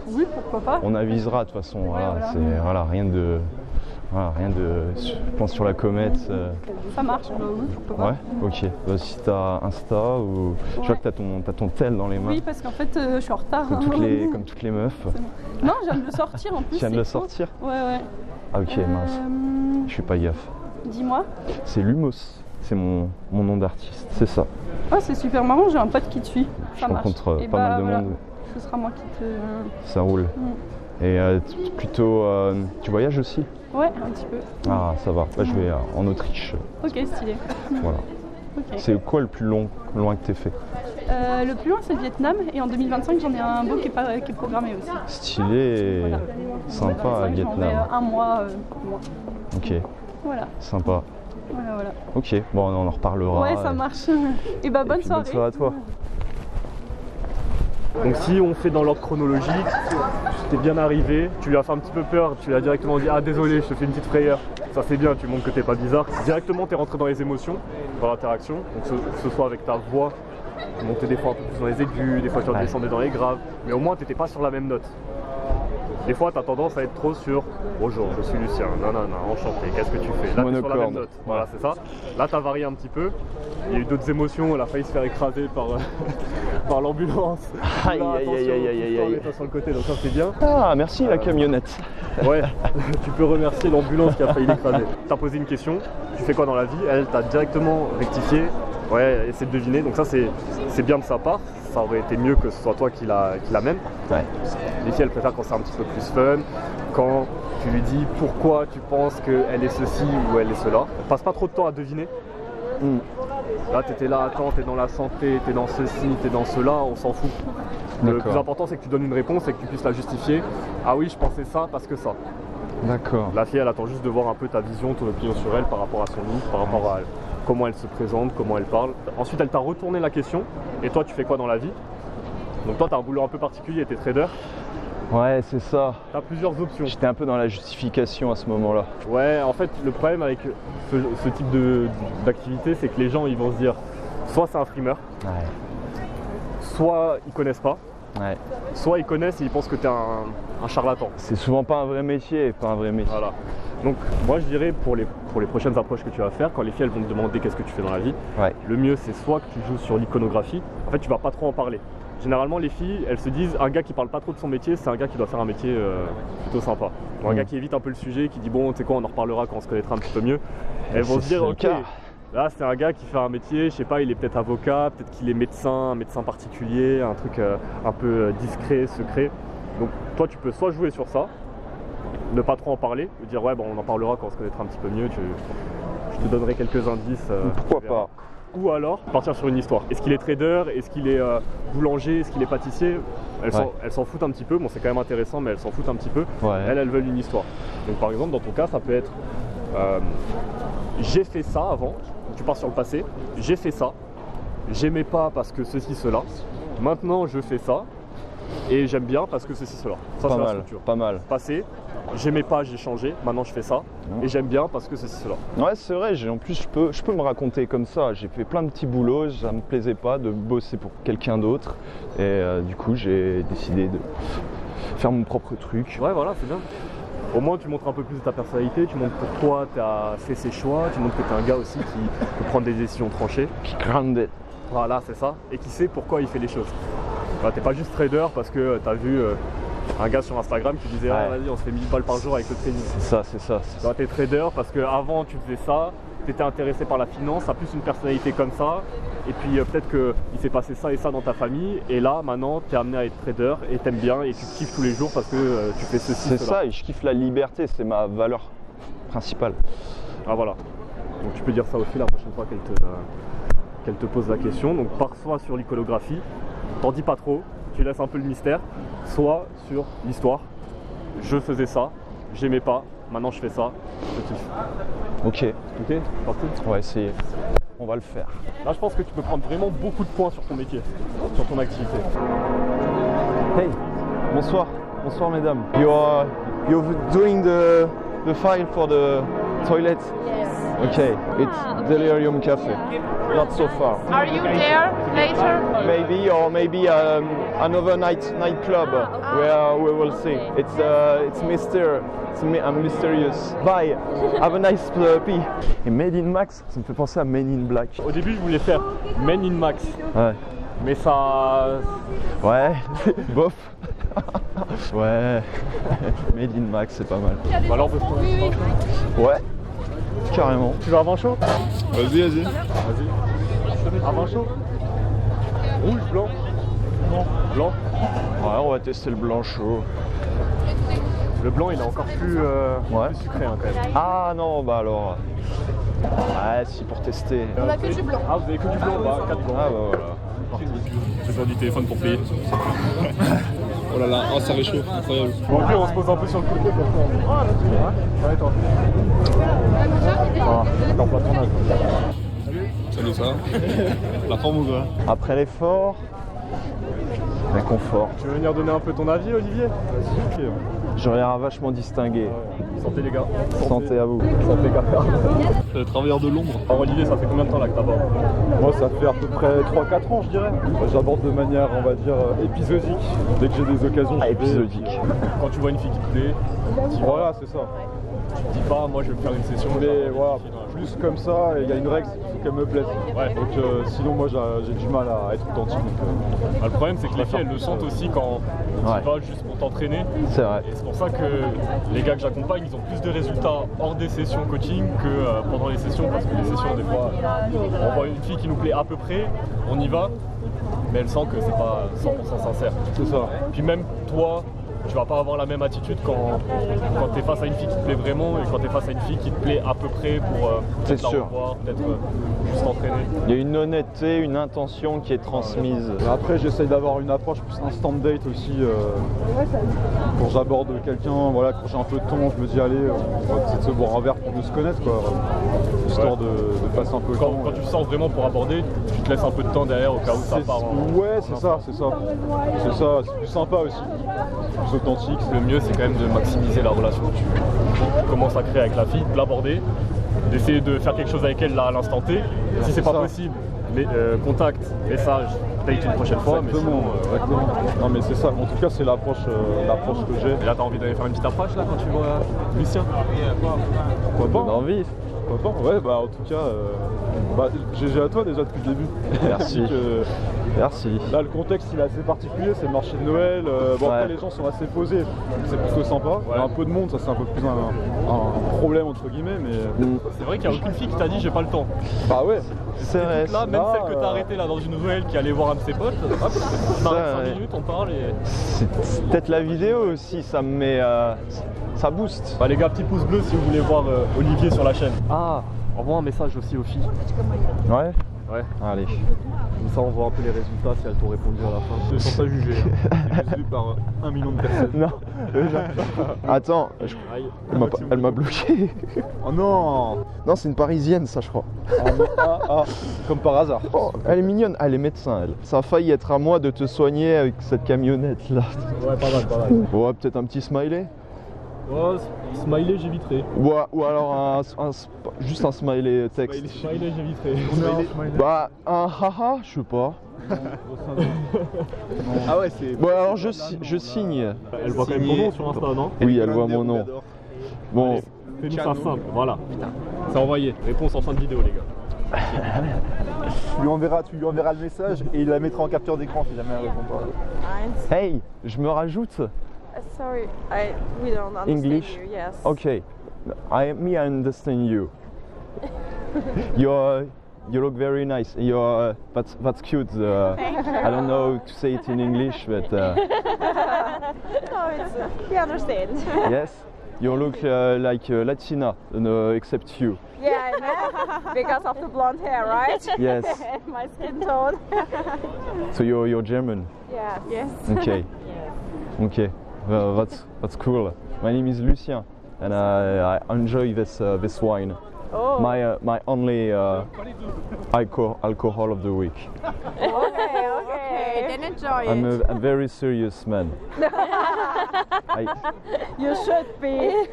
S3: Oui, pourquoi pas.
S2: On avisera de toute façon. Voilà,
S3: voilà.
S2: c'est rien de. Je pense sur la comète.
S3: Ça marche, oui, pourquoi pas.
S2: Ouais, ok. Si t'as Insta ou. Je vois que t'as ton tel dans les mains.
S3: Oui, parce qu'en fait, je suis en retard.
S2: Comme toutes les meufs.
S3: Non, je viens de le sortir en plus.
S2: Tu viens de le
S3: c'est faux.
S2: sortir?
S3: Ouais.
S2: Ah, ok, mince. Je fais pas gaffe.
S3: Dis-moi.
S2: C'est Lumos. C'est mon nom d'artiste, c'est ça.
S3: Ah, c'est super marrant, j'ai un pote qui te suit.
S2: Je
S3: Ça marche.
S2: rencontre
S3: Et
S2: pas mal de
S3: voilà.
S2: monde.
S3: Ce sera moi qui te.
S2: Ça roule. Et plutôt. Tu voyages aussi?
S3: Ouais, un petit peu.
S2: Ah, ça va. Là, je vais en Autriche.
S3: Ok, stylé.
S2: Voilà.
S3: Ok.
S2: C'est quoi le plus loin que t'aies fait?
S3: Le plus loin, c'est le Vietnam. Et en 2025, j'en ai un beau qui est programmé aussi.
S2: Stylé.
S3: Voilà.
S2: Sympa,
S3: 2025, j'en
S2: Vietnam.
S3: vais un mois.
S2: Ok,
S3: Voilà.
S2: sympa.
S3: Voilà.
S2: Ok, bon, on en reparlera.
S3: Ouais, ça marche. Et bah, bonne
S2: puis,
S3: soirée.
S2: bonne soirée à toi.
S1: Donc si on fait dans l'ordre chronologique, t'es bien arrivé, tu lui as fait un petit peu peur, tu lui as directement dit « Ah désolé, je te fais une petite frayeur ». Ça c'est bien, tu montres que t'es pas bizarre. Directement t'es rentré dans les émotions, dans l'interaction, donc que ce soit avec ta voix, tu montais des fois un peu plus dans les aigus, des fois tu redescendais dans les graves, mais au moins t'étais pas sur la même note. Des fois t'as tendance à être trop sur « Bonjour, je suis Lucien, nanana, enchanté, qu'est-ce que tu fais ?» Là t'es sur la même note, voilà c'est ça. Là t'as varié un petit peu, il y a eu d'autres émotions, elle a failli se faire écraser par l'ambulance.
S2: Aïe,
S1: Là,
S2: aïe,
S1: attention,
S2: aïe, aïe, aïe, aïe.
S1: toi sur le côté, donc ça c'est bien.
S2: Ah, merci la camionnette.
S1: Ouais, tu peux remercier l'ambulance qui a failli l'écraser. T'as posé une question, tu fais quoi dans la vie? Elle t'a directement rectifié, ouais, essaie de deviner, donc ça c'est bien de sa part. Ça aurait été mieux que ce soit toi qui l'amène.
S2: Ouais.
S1: Les filles elles préfèrent quand c'est un petit peu plus fun, quand tu lui dis pourquoi tu penses qu'elle est ceci ou elle est cela. Passe pas trop de temps à deviner. Là t'étais là, attends, t'es dans la santé, t'es dans ceci, t'es dans cela, on s'en fout. Le plus important c'est que tu donnes une réponse et que tu puisses la justifier. Ah oui, je pensais ça parce que ça.
S2: D'accord.
S1: La fille elle attend juste de voir un peu ta vision, ton opinion sur elle par rapport à son look, par rapport à comment elle se présente, comment elle parle. Ensuite elle t'a retourné la question, et toi tu fais quoi dans la vie? Donc toi t'as un boulot un peu particulier, t'es trader.
S2: Ouais, c'est ça.
S1: T'as plusieurs options.
S2: J'étais un peu dans la justification à ce moment-là.
S1: Ouais, en fait le problème avec ce type d'activité c'est que les gens ils vont se dire soit c'est un frimeur, soit ils connaissent pas, soit ils connaissent et ils pensent que t'es un charlatan.
S2: C'est souvent pas un vrai métier,
S1: Voilà. Donc moi je dirais pour les prochaines approches que tu vas faire, quand les filles elles vont te demander qu'est-ce que tu fais dans la vie, le mieux c'est soit que tu joues sur l'iconographie, en fait tu vas pas trop en parler. Généralement les filles elles se disent un gars qui parle pas trop de son métier c'est un gars qui doit faire un métier plutôt sympa. Donc, un gars qui évite un peu le sujet, qui dit bon tu sais quoi on en reparlera quand on se connaîtra un petit peu mieux. Elles vont se dire ok, là c'est un gars qui fait un métier, je sais pas, il est peut-être avocat, peut-être qu'il est médecin, un médecin particulier, un truc un peu discret, secret. Donc toi tu peux soit jouer sur ça, ne pas trop en parler, dire ouais bon on en parlera quand on se connaîtra un petit peu mieux, je te donnerai quelques indices.
S2: Pourquoi pas.
S1: Ou alors partir sur une histoire. Est-ce qu'il est trader? Est-ce qu'il est boulanger? Est-ce qu'il est pâtissier? Elles s'en foutent un petit peu, bon c'est quand même intéressant mais elles s'en foutent un petit peu. Elles veulent une histoire. Donc par exemple dans ton cas ça peut être j'ai fait ça avant, tu pars sur le passé, j'ai fait ça, j'aimais pas parce que ceci cela, maintenant je fais ça et j'aime bien parce que ceci cela. Ça c'est la structure.
S2: Pas mal.
S1: Passé, j'aimais pas, j'ai changé, maintenant je fais ça et j'aime bien parce que ceci cela.
S2: Ouais c'est vrai, en plus je peux me raconter comme ça, j'ai fait plein de petits boulots, ça me plaisait pas de bosser pour quelqu'un d'autre et du coup j'ai décidé de faire mon propre truc.
S1: Ouais voilà c'est bien. Au moins tu montres un peu plus de ta personnalité, tu montres pourquoi tu as fait ces choix, tu montres que tu es un gars aussi qui peut prendre des décisions tranchées.
S2: Grounded.
S1: Voilà, c'est ça. Et qui sait pourquoi il fait les choses. Voilà, t'es pas juste trader parce que tu as vu un gars sur Instagram qui disait ah, vas-y on se fait 1000 balles par jour avec le trading.
S2: C'est ça, c'est ça.
S1: Tu es trader parce qu'avant tu faisais ça, tu étais intéressé par la finance, tu as plus une personnalité comme ça. Et puis peut-être qu'il s'est passé ça et ça dans ta famille. Et là maintenant tu es amené à être trader et t'aimes bien et tu kiffes tous les jours parce que tu fais ceci.
S2: C'est ça, et je kiffe la liberté, c'est ma valeur principale.
S1: Ah voilà. Donc tu peux dire ça aussi la prochaine fois qu'elle te pose la question. Donc pars soit sur l'iconographie, t'en dis pas trop, tu laisses un peu le mystère, soit sur l'histoire. Je faisais ça, j'aimais pas, maintenant je fais ça, je kiffe.
S2: Ok.
S1: Ok, parti.
S2: On va essayer. On va le faire.
S1: Là je pense que tu peux prendre vraiment beaucoup de points sur ton métier, sur ton activité.
S2: Hey, bonsoir. Bonsoir mesdames. You're doing the file for the toilet?
S7: Yes.
S2: Okay, it's Delirium Cafe. Not so far.
S7: Are you there later?
S2: Maybe, or maybe another nightclub where we will see. It's mysterious. Bye. Have a nice pee. Et Made in Max, ça me fait penser à Men in Black.
S1: Au début je voulais faire Men in Max,
S2: Ouais.
S1: mais ça...
S2: Ouais. Bof. Ouais. Made in Max, c'est pas mal.
S1: Bah alors on peut se prendre un vin chaud.
S2: Ouais. Carrément.
S1: Tu veux un vin chaud?
S4: Vas-y, vas-y.
S1: Vas-y. Un vin chaud? Rouge, blanc? Non. Blanc?
S2: Ouais, on va tester le blanc chaud.
S1: Le blanc il est encore plus, plus sucré hein, quand même.
S2: Ah non, bah alors. Ouais, si pour tester.
S7: On a que du blanc.
S1: Ah vous avez que du blanc, bah 4 blancs.
S2: Ah bah voilà.
S1: J'ai besoin du téléphone pour payer.
S4: Oh là là, oh, ça réchauffe, incroyable.
S1: Bon puis on se pose un peu sur le côté pour ça. Ouais toi. Ah, t'es en plein tournage.
S4: Salut, ça va? La forme ou quoi?
S2: Après l'effort, réconfort.
S1: Tu veux venir donner un peu ton avis Olivier? Vas-y.
S2: J'aurais l'air vachement distingué.
S1: Santé les gars.
S2: Santé à vous.
S1: Santé gars.
S4: Travailleur de l'ombre.
S1: Alors Olivier, ça fait combien de temps là que t'as pas?
S8: Moi ça fait à peu près 3-4 ans je dirais. J'aborde de manière on va dire épisodique. Dès que j'ai des occasions je vais.
S2: Épisodique.
S1: Quand tu vois une fille qui te plaît,
S8: Voilà c'est ça.
S1: tu te dis pas moi je vais me faire une session.
S8: Mais voilà, plus comme ça, il y a une règle, il faut qu'elle me plaise.
S1: Ouais.
S8: Donc sinon moi j'ai du mal à être authentique. Donc,
S1: Bah, le problème c'est que les filles elles le sentent aussi quand tu vas juste pour t'entraîner.
S2: C'est vrai.
S1: Et c'est pour ça que les gars que j'accompagne ils ont plus de résultats hors des sessions coaching que pendant les sessions, parce que les sessions des fois on voit une fille qui nous plaît à peu près, on y va, mais elle sent que c'est pas 100% sincère.
S8: c'est ça.
S1: Puis même toi, tu vas pas avoir la même attitude quand tu es face à une fille qui te plaît vraiment et quand tu es face à une fille qui te plaît à peu près pour peut-être la
S2: sûr.
S1: revoir, peut-être juste entraîner.
S2: Il y a une honnêteté, une intention qui est transmise.
S8: Après j'essaye d'avoir une approche plus instant date aussi. Quand j'aborde quelqu'un, voilà, quand j'ai un peu de temps, je me dis allez, on va essayer de se boire un verre pour mieux se connaître quoi. Histoire de passer un peu le temps.
S1: Quand tu sens vraiment pour aborder, tu te laisses un peu de temps derrière au cas où ça part en...
S8: Ouais, c'est ça, c'est ça. C'est ça, c'est plus sympa aussi. Plus authentique.
S1: Le mieux c'est quand même de maximiser la relation que tu commences à créer avec la fille, de l'aborder, d'essayer de faire quelque chose avec elle là à l'instant T. Si c'est pas
S8: ça.
S1: possible, contact, message, date une prochaine fois. Mais
S8: Exactement,
S1: sinon,
S8: exactement. Non mais c'est ça, en tout cas c'est l'approche que j'ai.
S1: Et là t'as envie d'aller faire une petite approche là quand tu vois Lucien?
S8: Pourquoi
S2: Donne
S8: pas?
S2: envie.
S8: Pourquoi pas? Ouais, bah en tout cas, GG à toi déjà depuis le début.
S2: Merci. Merci.
S8: Là le contexte il est assez particulier, c'est le marché de Noël. Bon après
S2: Ouais.
S8: les gens sont assez posés, c'est plutôt sympa. Il y a un peu de monde, ça c'est un peu plus un problème entre guillemets, mais...
S1: C'est vrai qu'il n'y a aucune fille qui t'a dit j'ai pas le temps.
S8: Bah ouais.
S2: C'est vrai.
S1: Là, même
S8: là,
S1: celle que t'as arrêtée là dans une ruelle qui allait voir un de ses potes, hop, on arrête 5 minutes, on parle et...
S2: C'est peut-être la vidéo aussi, ça me met. Ça booste.
S1: Bah les gars, petit pouce bleu si vous voulez voir Olivier sur la chaîne. Ah, envoie un message aussi aux filles.
S2: Ouais.
S1: Ouais.
S2: Allez.
S1: Comme ça on voit un peu les résultats si elles t'ont répondu à la fin.
S8: Ils sont pas jugés. Hein. Vu par 1 million de personnes.
S2: Non. Attends,
S1: Aïe.
S2: elle m'a bloqué.
S8: Oh non.
S2: Non, c'est une parisienne, ça, je crois.
S8: Comme par hasard.
S2: Oh, elle est mignonne. Ah, elle est médecin, elle. Ça a failli être à moi de te soigner avec cette camionnette là.
S1: Ouais, pas mal, pas mal.
S2: Ouais, peut-être un petit smiley.
S1: Oh, smiley j'éviterai.
S2: Ou alors juste un smiley texte.
S1: Smiley j'éviterai.
S2: Bah, un haha, je sais pas.
S8: Ah ouais, c'est...
S2: Bon, alors je signe.
S1: Elle voit quand même ton nom sur Insta, non?
S2: Oui, elle voit mon nom. Bon,
S1: Allez, fais-nous ça simple, voilà. C'est envoyé. Réponse en fin de vidéo, les gars.
S8: Tu lui enverras le message et il la mettra en capture d'écran si jamais elle répond pas.
S2: hey, je me rajoute.
S6: Sorry, we don't understand
S2: English?
S6: you, yes.
S2: Okay, I understand you. You look very nice. That's cute. I don't know how to say it in English, but
S6: No, we understand.
S2: yes, you look like Latina, except you.
S6: Yeah, I know. Because of the blonde hair, right?
S2: Yes.
S6: And my skin tone.
S2: So you're German.
S6: Yeah.
S3: Yes.
S2: Okay. Okay. That's cool. My name is Lucien, and I enjoy this wine.
S6: Oh.
S2: My only alcohol of the week.
S6: Okay.
S3: Then enjoy
S2: I'm
S3: it.
S2: a very serious man.
S6: You should be.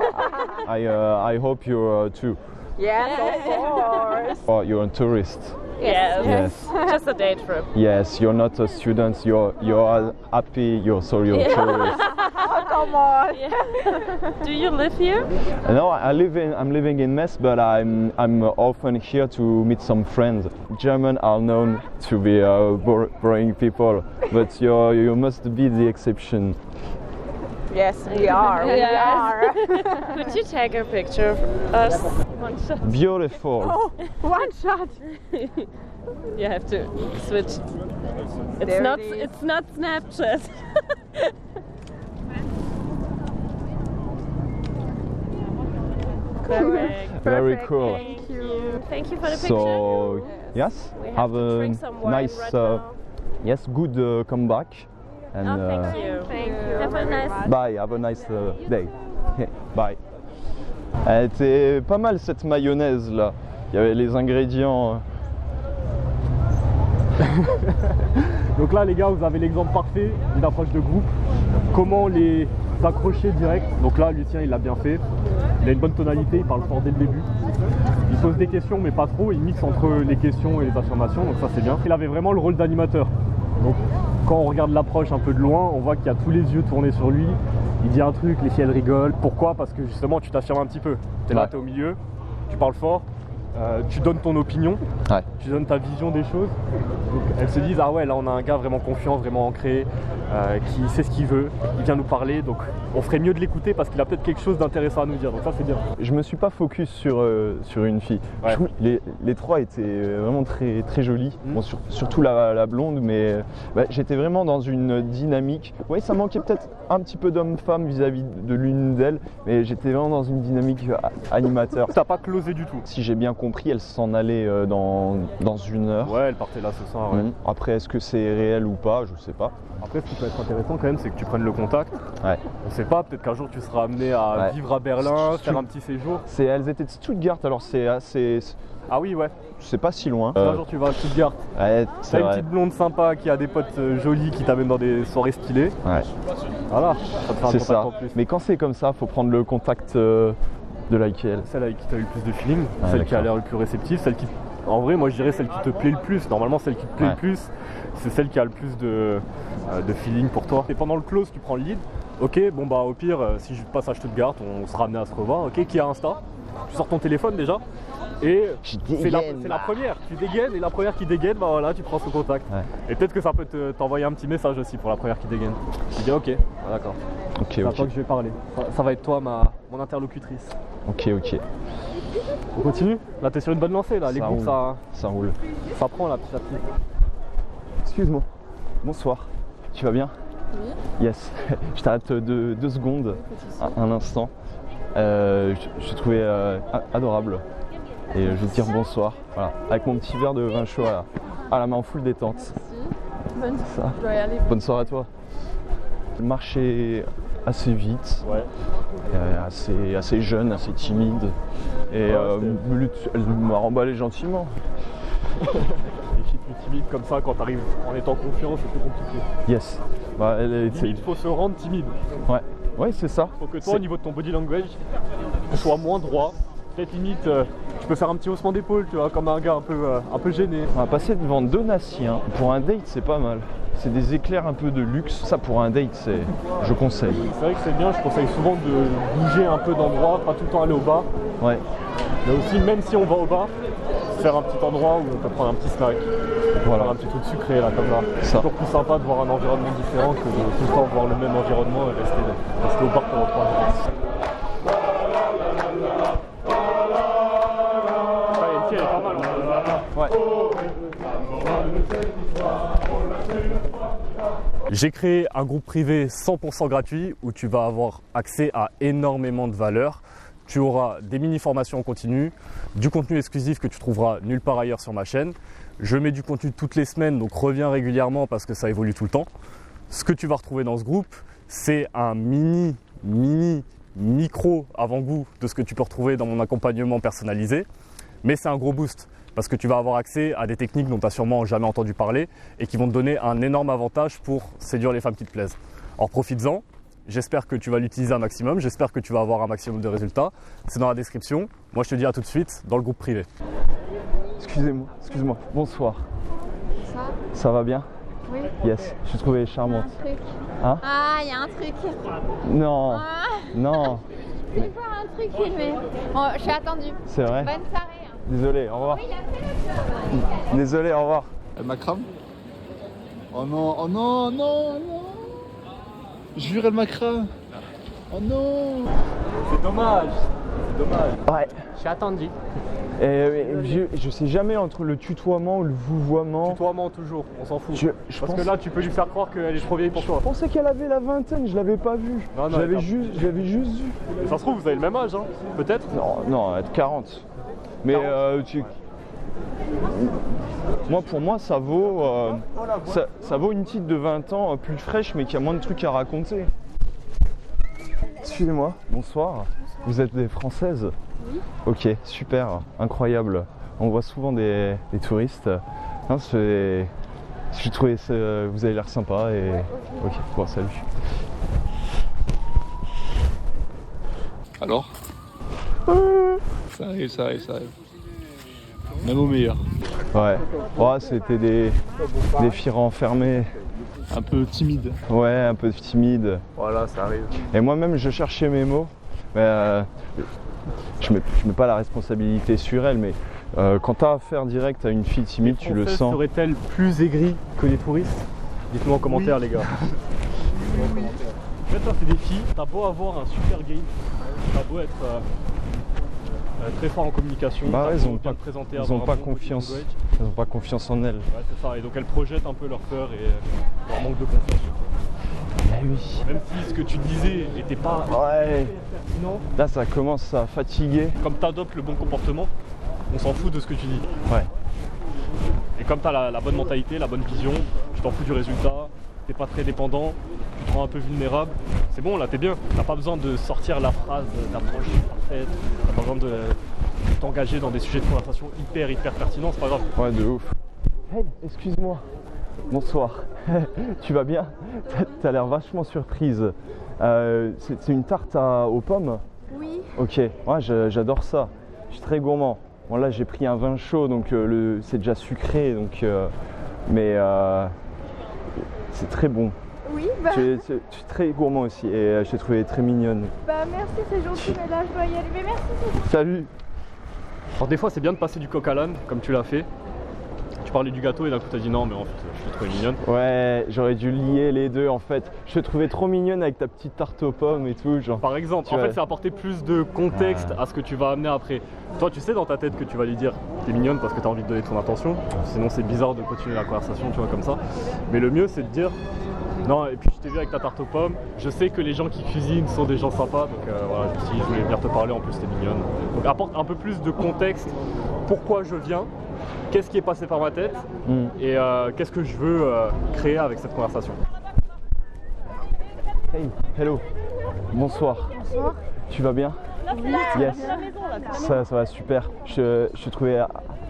S2: I hope you're too.
S6: Yes, of course.
S2: Or you're a tourist.
S6: Yes.
S2: Yes.
S6: Just a day trip.
S2: Yes, you're not a student. You're happy. You're a tourist.
S6: Oh, come on. Do you live here?
S2: No, I'm living in Metz, but I'm often here to meet some friends. German are known to be boring people, but you must be the exception.
S6: Yes, we are. We are.
S7: Could you take a picture of us?
S2: Beautiful.
S3: Oh, one shot.
S7: You have to switch.
S6: There it is.
S7: It's not Snapchat. Perfect.
S2: Very cool.
S7: Thank you. Thank you for the picture.
S2: So yes,
S7: We
S2: have
S7: to
S2: a
S7: drink some wine
S2: nice,
S7: right now.
S2: yes, good comeback. And
S7: Oh, thank you.
S3: Thank you.
S7: Have a nice
S2: bye. Have a nice day. Bye. Elle était pas mal cette mayonnaise là. Il y avait les ingrédients.
S1: Donc là, les gars, vous avez l'exemple parfait d'une approche de groupe. Comment les accrocher direct. Donc là, Lucien, il l'a bien fait. Il a une bonne tonalité, il parle fort dès le début. Il pose des questions, mais pas trop. Il mixe entre les questions et les affirmations, donc ça c'est bien. Il avait vraiment le rôle d'animateur. Donc quand on regarde l'approche un peu de loin, on voit qu'il y a tous les yeux tournés sur lui. Il dit un truc, les filles elles rigolent. Pourquoi? Parce que justement, tu t'affirmes un petit peu. T'es là, t'es au milieu, tu parles fort. Tu donnes ton opinion,
S2: Ouais.
S1: tu donnes ta vision des choses. Donc elles se disent, ah ouais, là on a un gars vraiment confiant, vraiment ancré, qui sait ce qu'il veut, il vient nous parler, donc on ferait mieux de l'écouter parce qu'il a peut-être quelque chose d'intéressant à nous dire, donc ça c'est bien.
S2: Je me suis pas focus sur une fille.
S1: Ouais.
S2: Je trouve les trois étaient vraiment très, très jolies. Bon, surtout la blonde, mais j'étais vraiment dans une dynamique. Oui, ça manquait peut-être un petit peu d'homme-femme vis-à-vis de l'une d'elles, mais j'étais vraiment dans une dynamique animateur.
S1: T'as pas closé du tout.
S2: Si j'ai bien compris, elle s'en allait dans une heure.
S1: Ouais, elle partait là ce soir. Ouais.
S2: Après, est-ce que c'est réel ou pas? Je sais pas.
S1: Après, ce qui peut être intéressant quand même, c'est que tu prennes le contact.
S2: Ouais.
S1: On sait pas, peut-être qu'un jour tu seras amené à vivre à Berlin, faire un petit séjour.
S2: Elles étaient de Stuttgart, alors c'est assez.
S1: Ah oui, ouais.
S2: C'est pas si loin.
S1: Un jour tu vas à Stuttgart.
S2: Ouais,
S1: T'as
S2: c'est
S1: une
S2: vrai.
S1: petite blonde sympa qui a des potes jolis qui t'amènent dans des soirées stylées.
S2: Ouais.
S1: Voilà, ça te fait un
S2: C'est
S1: contact
S2: ça.
S1: en plus.
S2: Mais quand c'est comme ça, faut prendre le contact de laquelle.
S1: Celle avec qui t'as eu le plus de feeling,
S2: Ah,
S1: celle qui a
S2: d'accord.
S1: l'air le plus réceptive, celle qui. En vrai, moi je dirais celle qui te plaît le plus. Normalement, celle qui te plaît
S2: Ouais.
S1: le plus, c'est celle qui a le plus de feeling pour toi. Et pendant le close, tu prends le lead. Ok, bon bah au pire, si je passe à Stuttgart, on sera amené à se revoir. Ok, qui a Insta? Tu sors ton téléphone déjà. Et
S2: Je
S1: c'est
S2: dégaine,
S1: la première. Tu dégaines et la première qui dégaine, bah voilà, tu prends ce contact.
S2: Ouais.
S1: Et peut-être que ça peut t'envoyer un petit message aussi pour la première qui dégaine. Tu dis ok, ah, d'accord.
S2: Ok,
S1: C'est à toi
S2: ok.
S1: que je vais parler. Ça va être toi mon interlocutrice.
S2: Ok, ok.
S1: On continue? Là t'es sur une bonne lancée là, les
S2: Ça
S1: groupes
S2: roule. Ça roule.
S1: ça prend là petit à petit.
S2: Excuse-moi. Bonsoir. Tu vas bien? Oui. Yes. Je t'arrête 2 secondes, un instant. Je trouvais adorable. Et je vais te dire bonsoir. Voilà. Avec mon petit verre de vin chaud à la main en full détente.
S3: Bonne
S2: Ça.
S3: Je dois y aller.
S2: Bonne soirée à toi. Je marchais assez vite,
S1: Ouais.
S2: assez jeune, assez timide. Et elle m'a remballé gentiment.
S1: Les filles plus timides comme ça, quand t'arrives en étant confiant, c'est plus compliqué.
S2: Yes. Bah, elle était...
S1: Il faut se rendre timide.
S2: Ouais. Ouais, c'est ça.
S1: Faut que toi, au niveau de ton body language, tu sois moins droit. Peut-être limite, tu peux faire un petit haussement d'épaule, tu vois, comme un gars un peu gêné.
S2: On va passer devant Donatien. Pour un date, c'est pas mal. c'est des éclairs un peu de luxe. Ça pour un date, je conseille.
S1: C'est vrai que c'est bien, je conseille souvent de bouger un peu d'endroit, pas tout le temps aller au bar.
S2: Ouais.
S1: Mais aussi, même si on va au bar, faire un petit endroit où on peut prendre un petit snack.
S2: Voilà.
S1: Faire un petit truc sucré là comme là. C'est
S2: Ça.
S1: toujours plus sympa de voir un environnement différent que de tout le temps voir le même environnement et rester au bar pendant 3 heures. Ah, Yanti, elle est pas mal.
S2: Ouais.
S1: J'ai créé un groupe privé 100% gratuit où tu vas avoir accès à énormément de valeur. Tu auras des mini-formations en continu, du contenu exclusif que tu trouveras nulle part ailleurs sur ma chaîne. Je mets du contenu toutes les semaines, donc reviens régulièrement parce que ça évolue tout le temps. Ce que tu vas retrouver dans ce groupe, c'est un micro avant-goût de ce que tu peux retrouver dans mon accompagnement personnalisé. Mais c'est un gros boost parce que tu vas avoir accès à des techniques dont tu n'as sûrement jamais entendu parler et qui vont te donner un énorme avantage pour séduire les femmes qui te plaisent. Alors profites-en. J'espère que tu vas l'utiliser un maximum, j'espère que tu vas avoir un maximum de résultats. C'est dans la description. Moi, je te dis à tout de suite dans le groupe privé.
S2: Excuse-moi. Bonsoir. Ça va bien?
S9: Oui.
S2: Yes, je suis trouvée charmante.
S9: Il y a un truc.
S2: Hein?
S9: Ah, il y a un truc.
S2: Non.
S9: Ah.
S2: Non.
S9: Je vais voir un truc filmé. Bon, je suis attendue.
S2: C'est vrai?
S9: Bonne soirée. Hein.
S2: Désolé, au revoir.
S9: Oui, il a fait le
S2: Désolé, au revoir.
S4: Elle m'a cramé. Oh non, oh non, non, non. Jure, elle m'a cramé. Oh non.
S1: C'est dommage.
S2: Ouais.
S1: Je suis attendu.
S2: Je sais jamais entre le tutoiement ou le vouvoiement.
S1: Tutoiement toujours, on s'en fout.
S2: Je
S1: Parce
S2: pense-
S1: que là, tu peux lui faire croire qu'elle est trop vieille pour toi.
S2: Je pensais qu'elle avait la vingtaine, je l'avais pas vue.
S1: Non,
S2: Je l'avais
S1: elle a-
S2: juste vu.
S1: Mais ça se trouve, vous avez le même âge, hein. Peut-être.
S2: Non, elle a 40. Mais
S1: 40.
S2: pour moi, ça vaut, ça vaut une petite de 20 ans plus fraîche, mais qui a moins de trucs à raconter. Excusez-moi, bonsoir. Vous êtes des Françaises? Oui. Ok, super, incroyable. On voit souvent des touristes. Non, je trouvais vous avez l'air sympa et. Ok, bon, salut.
S4: Alors? Ça arrive. Même au meilleur.
S2: Ouais, c'était des filles renfermées.
S4: Un peu timide.
S2: Ouais, un peu timide.
S1: Voilà, ça arrive.
S2: Et moi-même, je cherchais mes mots. Mais, je mets pas la responsabilité sur elle, mais quand tu as affaire direct à une fille timide, tu le sens.
S1: Serait-elle plus aigrie que les touristes? Dites-nous en commentaire, les gars. En fait, ça, c'est des filles. T'as beau avoir un super game, t'as beau être très fort en communication.
S2: Bah,
S1: t'as
S2: elles
S1: beau
S2: ont
S1: bien
S2: pas,
S1: te présenter,
S2: elles
S1: avoir
S2: ont
S1: un
S2: pas
S1: bon body
S2: confiance.
S1: language.
S2: Elles ont pas confiance en elles.
S1: Ouais, c'est ça. Et donc, elles projettent un peu leur peur et leur manque de confiance.
S2: Eh oui.
S1: Même si ce que tu disais n'était pas
S2: Ouais.
S1: pertinent,
S2: Là, ça commence à fatiguer.
S1: comme tu adoptes le bon comportement, on s'en fout de ce que tu dis.
S2: Ouais.
S1: Et comme tu as la bonne mentalité, la bonne vision, tu t'en fous du résultat, t'es pas très dépendant, tu te rends un peu vulnérable, c'est bon, là t'es bien. T'as pas besoin de sortir la phrase d'approche parfaite, t'as pas besoin de t'engager dans des sujets de conversation hyper pertinents, c'est pas grave.
S2: Ouais, de ouf. Hey, excuse-moi. Bonsoir. Tu vas bien? T'as l'air vachement surprise. C'est une tarte aux pommes?
S9: Oui.
S2: Ok, ouais, j'adore ça. Je suis très gourmand. Bon, là, j'ai pris un vin chaud, donc c'est déjà sucré, donc, mais c'est très bon.
S9: Oui, bah,
S2: Je suis très gourmand aussi et je t'ai trouvé très mignonne.
S9: bah merci, c'est gentil, mais là je dois y aller. Mais merci, c'est gentil.
S2: Salut.
S1: Alors des fois c'est bien de passer du coq à l'âne, comme tu l'as fait. Tu parlais du gâteau et d'un coup t'as dit non mais en fait je l'ai trouvé mignonne.
S2: Ouais, j'aurais dû lier les deux en fait. Je te trouvais trop mignonne avec ta petite tarte aux pommes et tout, genre.
S1: Par exemple, en fait c'est apporter plus de contexte à ce que tu vas amener après. Toi tu sais dans ta tête que tu vas lui dire t'es mignonne parce que t'as envie de donner ton attention, sinon c'est bizarre de continuer la conversation, tu vois, comme ça. Mais le mieux c'est de dire non, et puis je t'ai vu avec ta tarte aux pommes, je sais que les gens qui cuisinent sont des gens sympas, donc voilà, si je voulais venir te parler, en plus t'es mignonne. Donc apporte un peu plus de contexte, pourquoi je viens, qu'est-ce qui est passé par ma tête et qu'est-ce que je veux créer avec cette conversation.
S2: Hey, hello. Bonsoir.
S9: Bonsoir.
S2: Tu vas bien?
S9: Oui.
S2: Yes. Ça va super. Je te trouvais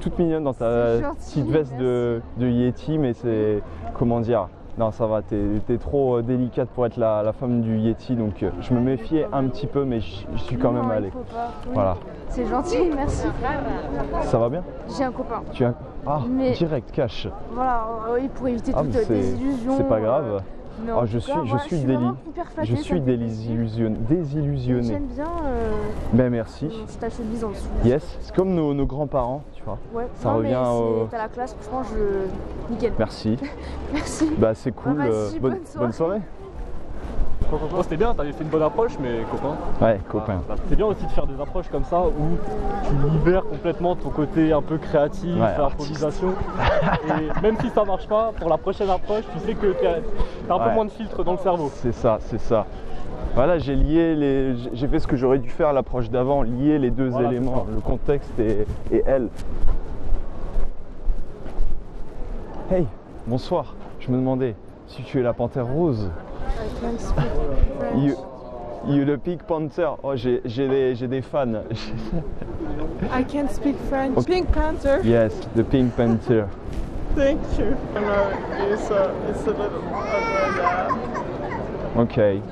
S2: toute mignonne dans ta
S9: C'est gentil,
S2: petite veste
S9: merci.
S2: de Yeti, mais c'est, comment dire, Non, ça va, t'es trop délicate pour être la femme du Yeti, donc je me méfiais un petit peu, mais je suis quand même allé.
S9: Il faut pas. Oui.
S2: Voilà.
S9: C'est gentil, merci.
S2: Ça va bien?
S9: J'ai un copain.
S2: Tu as... Ah,
S9: Mais-
S2: direct, cash.
S9: Voilà, oui, pour éviter
S2: Ah,
S9: toute
S2: mais
S9: désillusion.
S2: c'est pas grave.
S9: Mais
S2: Ah,
S9: en
S2: je
S9: tout
S2: suis,
S9: cas,
S2: je
S9: voilà,
S2: suis
S9: vraiment hyper flattée,
S2: je
S9: ça
S2: suis
S9: me fait plaisir.
S2: désillusionné.
S9: J'aime bien.
S2: Ben merci.
S9: Je tâche une mise en dessous.
S2: Yes, c'est comme nos grands-parents, tu vois.
S9: Ouais.
S2: Ça
S9: non,
S2: revient
S9: mais
S2: au...
S9: t'as la classe, franchement, nickel.
S2: Merci.
S9: Merci.
S2: Bah c'est cool.
S9: Bah, vas-y, bonne
S2: bonne soirée.
S1: Bon, c'était bien, t'avais fait une bonne approche, mais copain.
S2: Ouais, copain.
S1: C'est bien aussi de faire des approches comme ça où tu libères complètement ton côté un peu créatif,
S2: Ouais,
S1: improvisation. Et même si ça marche pas, pour la prochaine approche, tu sais que t'as un peu
S2: Ouais.
S1: moins de filtre dans le cerveau.
S2: C'est ça, c'est ça. Voilà, j'ai fait ce que j'aurais dû faire à l'approche d'avant, lier les deux
S1: Voilà,
S2: éléments,
S1: c'est ça.
S2: le contexte et elle. Hey, bonsoir. Je me demandais si tu es la panthère rose. You the Pink Panther. Oh, j'ai des fans.
S3: I can't speak French.
S2: Okay.
S3: Pink Panther.
S2: Yes, the Pink Panther.
S3: Thank you. I know it's a little yeah.
S2: Okay.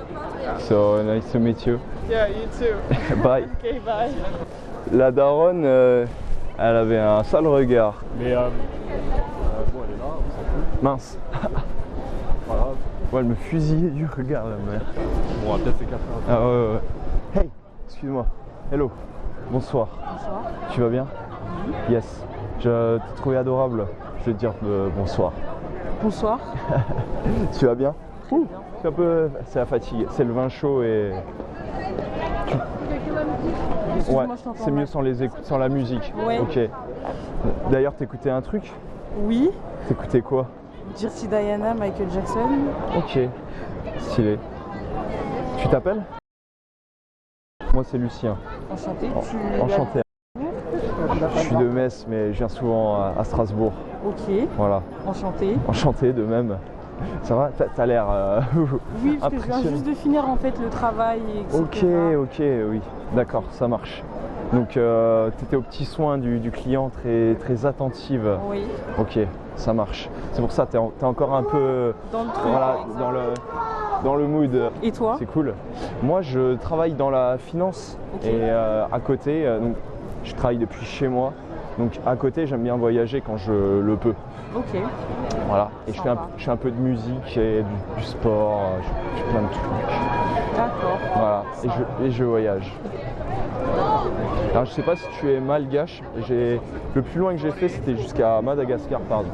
S2: So nice to meet you.
S3: Yeah, you too.
S2: Bye.
S3: Okay, bye.
S2: La daronne, elle avait un sale regard.
S1: Mais bon, elle est là, on s'en fout.
S2: Mince.
S1: Voilà.
S2: Ouais, elle me fusillait du regard, la mère.
S1: Bon, on va peut-être s'écarter un peu.
S2: Ah ouais. Hey, excuse-moi. Hello. Bonsoir.
S3: Bonsoir.
S2: Tu vas bien? Yes. Je t'ai trouvé adorable. Je vais te dire bonsoir.
S3: Bonsoir.
S2: Tu vas bien? Ouh, c'est un peu... C'est la fatigue. C'est le vin chaud et... Ouais,
S3: je t'entends
S2: c'est mieux
S3: mal.
S2: sans la musique.
S3: Ouais.
S2: Ok. D'ailleurs, t'écoutais un truc?
S3: Oui.
S2: T'écoutais quoi?
S3: Dirty Diana, Michael Jackson.
S2: Ok. Stylé. Tu t'appelles? Moi, c'est Lucien.
S3: Enchanté.
S2: Enchanté. Je suis de Metz, mais je viens souvent à Strasbourg.
S3: Ok.
S2: Voilà.
S3: Enchanté.
S2: Enchanté de même. Ça va? T'as l'air
S3: Oui, parce que je viens
S2: impressionné.
S3: juste de finir en fait le travail, etc.
S2: Ok, oui. D'accord, ça marche. Donc, tu étais au petit soin du client, très attentive.
S3: Oui.
S2: Ok, ça marche. C'est pour ça, t'es encore un peu
S3: Dans le truc.
S2: voilà, dans le mood.
S3: Et toi?
S2: C'est cool. Moi, je travaille dans la finance
S3: Ok.
S2: et à côté, donc, je travaille depuis chez moi. Donc, à côté, j'aime bien voyager quand je le peux.
S3: Ok.
S2: Voilà. Et je
S3: Sympa.
S2: fais un peu de musique et du sport, je fais plein de trucs.
S3: D'accord.
S2: Voilà. Et je voyage. Alors, je sais pas si tu es malgache. Le plus loin que j'ai fait, c'était jusqu'à Madagascar, pardon.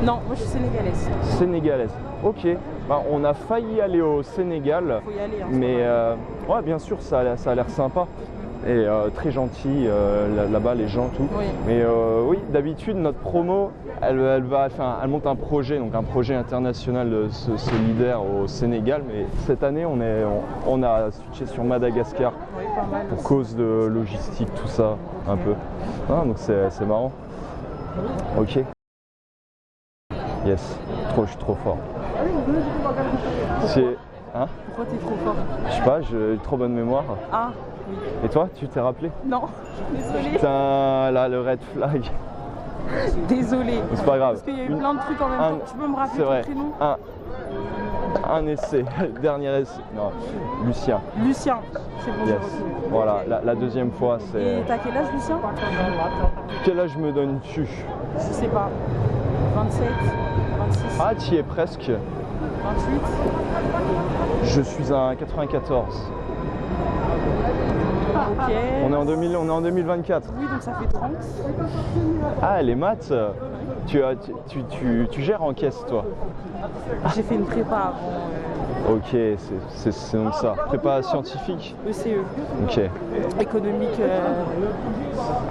S3: Non, moi je suis sénégalaise.
S2: Sénégalaise. Ok. Bah, on a failli aller au Sénégal.
S3: Faut y aller. Hein,
S2: Mais ouais, bien sûr, ça a l'air sympa. Et très gentil là-bas, les gens, tout.
S3: Oui.
S2: Mais oui, d'habitude, notre promo, elle monte un projet, donc un projet international solidaire au Sénégal. Mais cette année, on a switché sur Madagascar
S3: Oui, pas mal.
S2: pour cause de logistique, tout ça, un peu. Ah, donc c'est marrant. Ok. Yes. Je suis trop fort. Hein?
S3: Pourquoi t'es trop fort?
S2: Je sais pas, j'ai trop bonne mémoire.
S3: Ah, oui.
S2: Et toi, tu t'es rappelé?
S3: Non, désolée.
S2: Putain, là, le red flag.
S3: Désolée.
S2: C'est pas grave.
S3: Parce qu'il y a eu plein de trucs en même temps. Tu peux me rappeler
S2: C'est vrai.
S3: ton prénom?
S2: Un essai, dernier essai. Non, Lucien.
S3: Lucien. C'est bon, j'ai
S2: Yes.
S3: retenu.
S2: Voilà,
S3: Ok.
S2: la deuxième fois, c'est.
S3: Et t'as quel âge, Lucien?
S2: Quel âge me donnes-tu?
S3: Je sais pas. 27, 26,
S2: Ah, tu y es presque.
S3: 28.
S2: Je suis un 94.
S3: Ok.
S2: On est en 2024.
S3: Oui, donc ça fait 30.
S2: Ah, les maths, tu gères en caisse, toi.
S3: J'ai fait une prépa avant
S2: Ok, c'est donc ça. Prépa scientifique.
S3: ECE.
S2: Ok,
S3: Économique,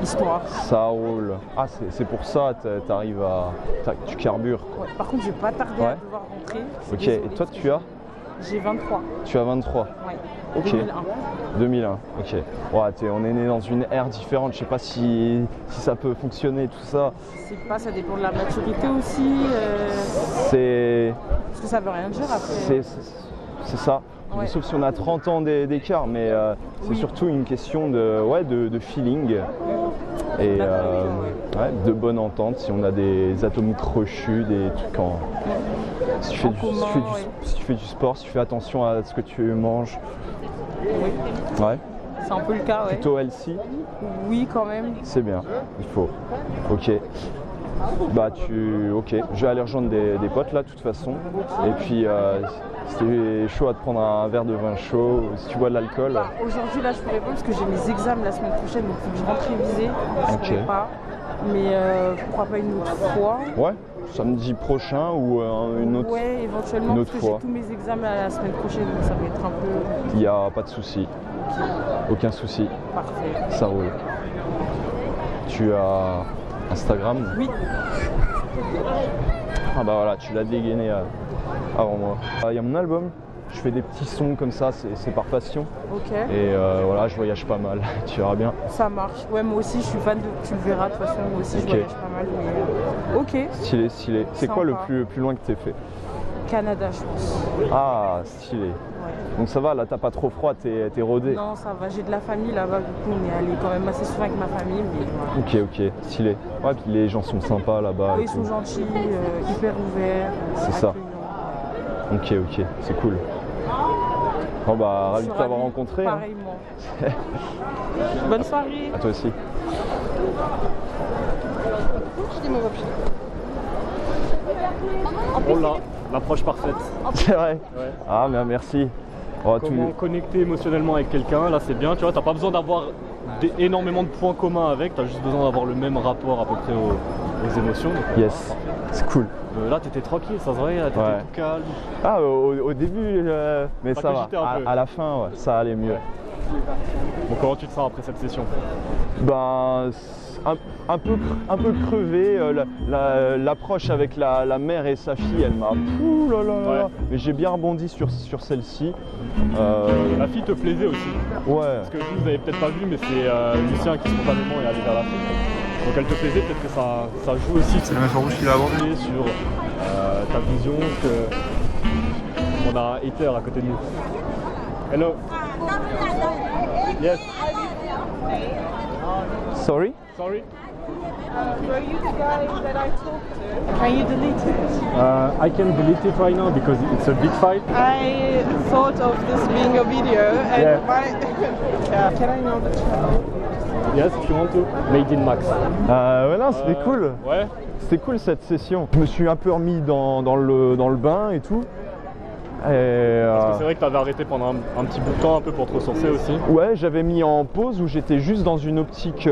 S3: histoire.
S2: ça roule. Ah, c'est pour ça, t'arrives tu carbures.
S3: Ouais. Par contre, j'ai pas tardé
S2: Ouais.
S3: à devoir rentrer.
S2: Ok,
S3: Désolée.
S2: et toi, tu as?
S3: J'ai 23.
S2: Tu as 23.
S3: Ouais.
S2: Ok.
S3: 2001.
S2: 2001, ok. Ouais, on est né dans une ère différente, je sais pas si ça peut fonctionner tout ça.
S3: Je sais pas, ça dépend de la maturité aussi.
S2: C'est
S3: Parce que ça veut rien dire après.
S2: c'est ça.
S3: Ouais.
S2: Sauf si on a 30 ans d'écart, mais c'est
S3: Oui.
S2: surtout une question de feeling. Et ouais, de bonne entente, si on a des atomes crochus, des trucs en... Si tu fais du sport, si tu fais attention à ce que tu manges.
S6: Oui.
S2: Ouais.
S6: C'est un peu le cas, ouais.
S2: Plutôt healthy.
S6: Oui, quand même.
S2: C'est bien, il faut. Ok. Bah ok, je vais aller rejoindre des potes là de toute façon. Et puis si t'es chaud à te prendre un verre de vin chaud, si tu bois de l'alcool.
S6: Aujourd'hui là je pourrais pas parce que j'ai mes examens la semaine prochaine, donc il faut que je rentre réviser. Je pourrais pas. Mais pourquoi pas une autre fois.
S2: Ouais, samedi prochain ou une autre fois.
S6: Ouais, éventuellement
S2: une autre
S6: parce que
S2: fois.
S6: j'ai tous mes examens la semaine prochaine, donc ça va être un peu...
S2: Il n'y a pas de souci. Aucun souci.
S6: Parfait.
S2: Ça roule. Tu as Instagram?
S6: Oui.
S2: Ah bah voilà, tu l'as dégainé avant moi. Il y a mon album, je fais des petits sons comme ça, c'est par passion.
S6: Ok.
S2: Et voilà, je voyage pas mal, tu verras bien.
S6: Ça marche. Ouais, moi aussi je suis fan de... Tu le verras de toute façon, moi aussi je voyage pas mal. Mais... Ok.
S2: Stylé, stylé. C'est quoi le plus loin que t'aies fait?
S6: Canada, je pense.
S2: Ah, stylé.
S6: Ouais.
S2: Donc ça va, là t'as pas trop froid, t'es rodé.
S6: Non, ça va, j'ai de la famille là-bas, du coup on est allé quand même assez souvent avec ma famille, mais voilà.
S2: Ok, stylé. Ouais, puis les gens sont sympas là-bas.
S6: Oui, ils sont gentils, hyper ouverts.
S2: C'est ça. Ok, c'est cool. Bon bah, ravi de t'avoir rencontré.
S6: Pareillement. Bonne soirée.
S2: À toi aussi.
S1: Oh là, l'approche parfaite.
S2: C'est vrai.
S1: Ouais.
S2: Ah, mais merci.
S1: Comment connecter émotionnellement avec quelqu'un, là c'est bien, tu vois, t'as pas besoin d'avoir énormément de points communs avec, t'as juste besoin d'avoir le même rapport à peu près aux émotions. Donc,
S2: yes, c'est cool.
S1: Là t'étais tranquille, ça se voyait, t'étais tout calme.
S2: Ah, au début, mais ça va. À la fin, ouais, ça allait mieux.
S1: Ouais. Bon, comment tu te sens après cette session?
S2: Ben, un peu crevé. L'approche avec la mère et sa fille, elle m'a... Ouh là là là. Mais j'ai bien rebondi sur celle-ci.
S1: La fille te plaisait aussi.
S2: Ouais.
S1: Parce que vous avez peut-être pas vu, mais c'est Lucien qui spontanément est allé vers la fille. Donc elle te plaisait, peut-être que ça joue aussi.
S8: C'est le mec en rouge qui l'a abordé.
S1: Sur ta vision qu'on a un hater à côté de nous. Hello. Yes.
S2: Sorry?
S1: Sorry?
S6: Were you the guy that I talked to? Can you delete it?
S1: I can delete it right now because it's a big fight.
S6: I thought of this being a video and
S1: Yeah.
S6: Can I know the channel?
S1: Yes, if you want to. Made in Max.
S2: Ouais, non, c'était cool.
S1: Ouais.
S2: C'était cool cette session. Je me suis un peu remis dans le bain et tout.
S1: Parce que c'est vrai que tu avais arrêté pendant un petit bout de temps un peu pour te ressourcer aussi.
S2: Ouais, j'avais mis en pause où j'étais juste dans une optique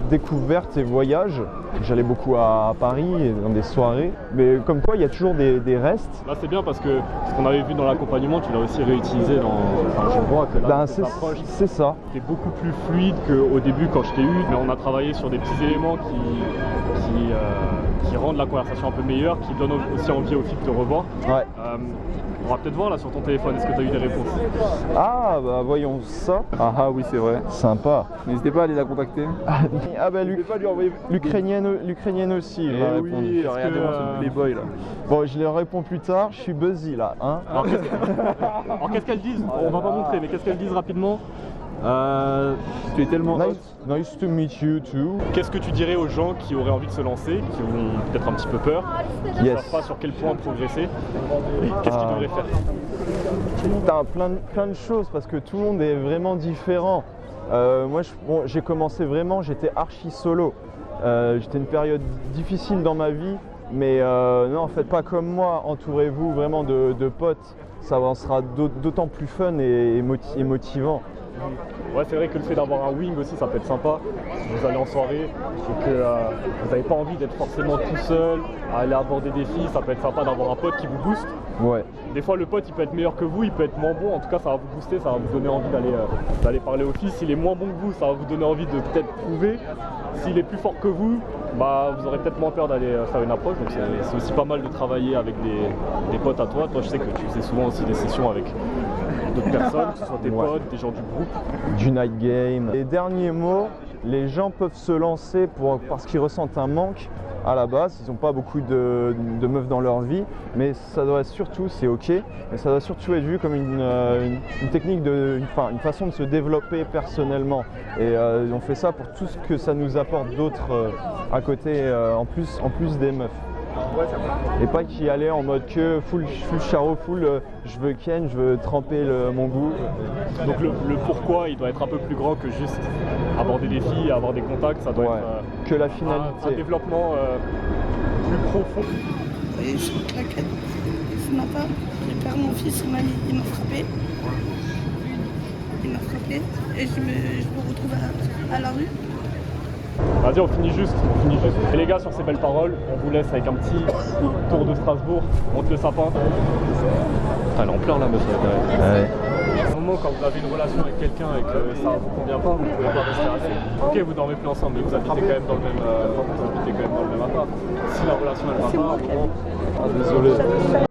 S2: découverte et voyage. J'allais beaucoup à Paris et dans des soirées. Mais comme quoi, il y a toujours des restes.
S1: Là, c'est bien parce que ce qu'on avait vu dans l'accompagnement, tu l'as aussi réutilisé dans... Enfin, je vois que là,
S2: c'est ça.
S1: C'était beaucoup plus fluide qu'au début quand je t'ai eu. Mais on a travaillé sur des petits éléments qui rendent la conversation un peu meilleure, qui donnent aussi envie aux filles de te revoir.
S2: Ouais.
S1: On va peut-être voir là sur ton téléphone, est-ce que tu as eu des réponses?
S2: Ah bah voyons ça.
S8: Ah oui, c'est vrai.
S2: Sympa.
S8: N'hésitez pas à aller la contacter.
S2: Ah bah l'Ukrainienne aussi, je vais répondre.
S8: Oui, regardez moi ce Playboy là.
S2: Bon, je les réponds plus tard, je suis buzzy là. Hein.
S1: Alors qu'est-ce qu'elles disent? On va pas montrer, mais qu'est-ce qu'elles disent rapidement?
S8: Tu es tellement
S2: Nice to meet you too.
S1: Qu'est-ce que tu dirais aux gens qui auraient envie de se lancer, qui ont peut-être un petit peu peur, qui ne savent pas sur quel point progresser? Qu'est-ce qu'ils devraient faire?
S2: T'as plein de choses parce que tout le monde est vraiment différent. Moi, j'ai commencé vraiment, j'étais archi solo. J'étais une période difficile dans ma vie, mais non, faites pas comme moi. Entourez-vous vraiment de potes. Ça sera d'autant plus fun et motivant.
S1: Ouais, c'est vrai que le fait d'avoir un wing aussi, ça peut être sympa. Vous allez en soirée et que vous n'avez pas envie d'être forcément tout seul, à aller aborder des filles, ça peut être sympa d'avoir un pote qui vous booste.
S2: Ouais.
S1: Des fois, le pote, il peut être meilleur que vous, il peut être moins bon. En tout cas, ça va vous booster, ça va vous donner envie d'aller parler aux filles. S'il est moins bon que vous, ça va vous donner envie de peut-être prouver. S'il est plus fort que vous, bah, vous aurez peut-être moins peur d'aller faire une approche. Donc c'est aussi pas mal de travailler avec des potes à toi. Toi, je sais que tu faisais souvent aussi des sessions avec d'autres personnes, que ce soit tes potes, des gens du groupe.
S2: Du night game. Les derniers mots, les gens peuvent se lancer parce qu'ils ressentent un manque. à la base, ils n'ont pas beaucoup de meufs dans leur vie, mais ça doit surtout, c'est ok, mais ça doit surtout être vu comme une technique, une façon de se développer personnellement. Et on fait ça pour tout ce que ça nous apporte d'autre à côté, en plus des meufs. Et pas qu'y aller en mode que full charo, je veux ken, je veux tremper mon goût.
S1: Donc le pourquoi il doit être un peu plus grand que juste aborder des filles, avoir des contacts, ça doit être
S2: que la finalité.
S1: Un développement plus profond.
S10: Oui, je suis en claquette. Ce matin, j'ai perdu mon fils, il m'a frappé. Il m'a frappé et je me retrouve à la rue.
S1: Vas-y, on finit juste. Et les gars, sur ces belles paroles, on vous laisse avec un petit tour de Strasbourg. Monte le sapin. Elle est en plein la meuf là derrière. Au moment quand vous avez une relation avec quelqu'un et que ça ne vous convient pas, vous ne pouvez pas rester assis. Ok, vous dormez plus ensemble, mais vous habitez quand même dans le même appart. Si la relation elle va pas, à un moment...
S2: Désolé.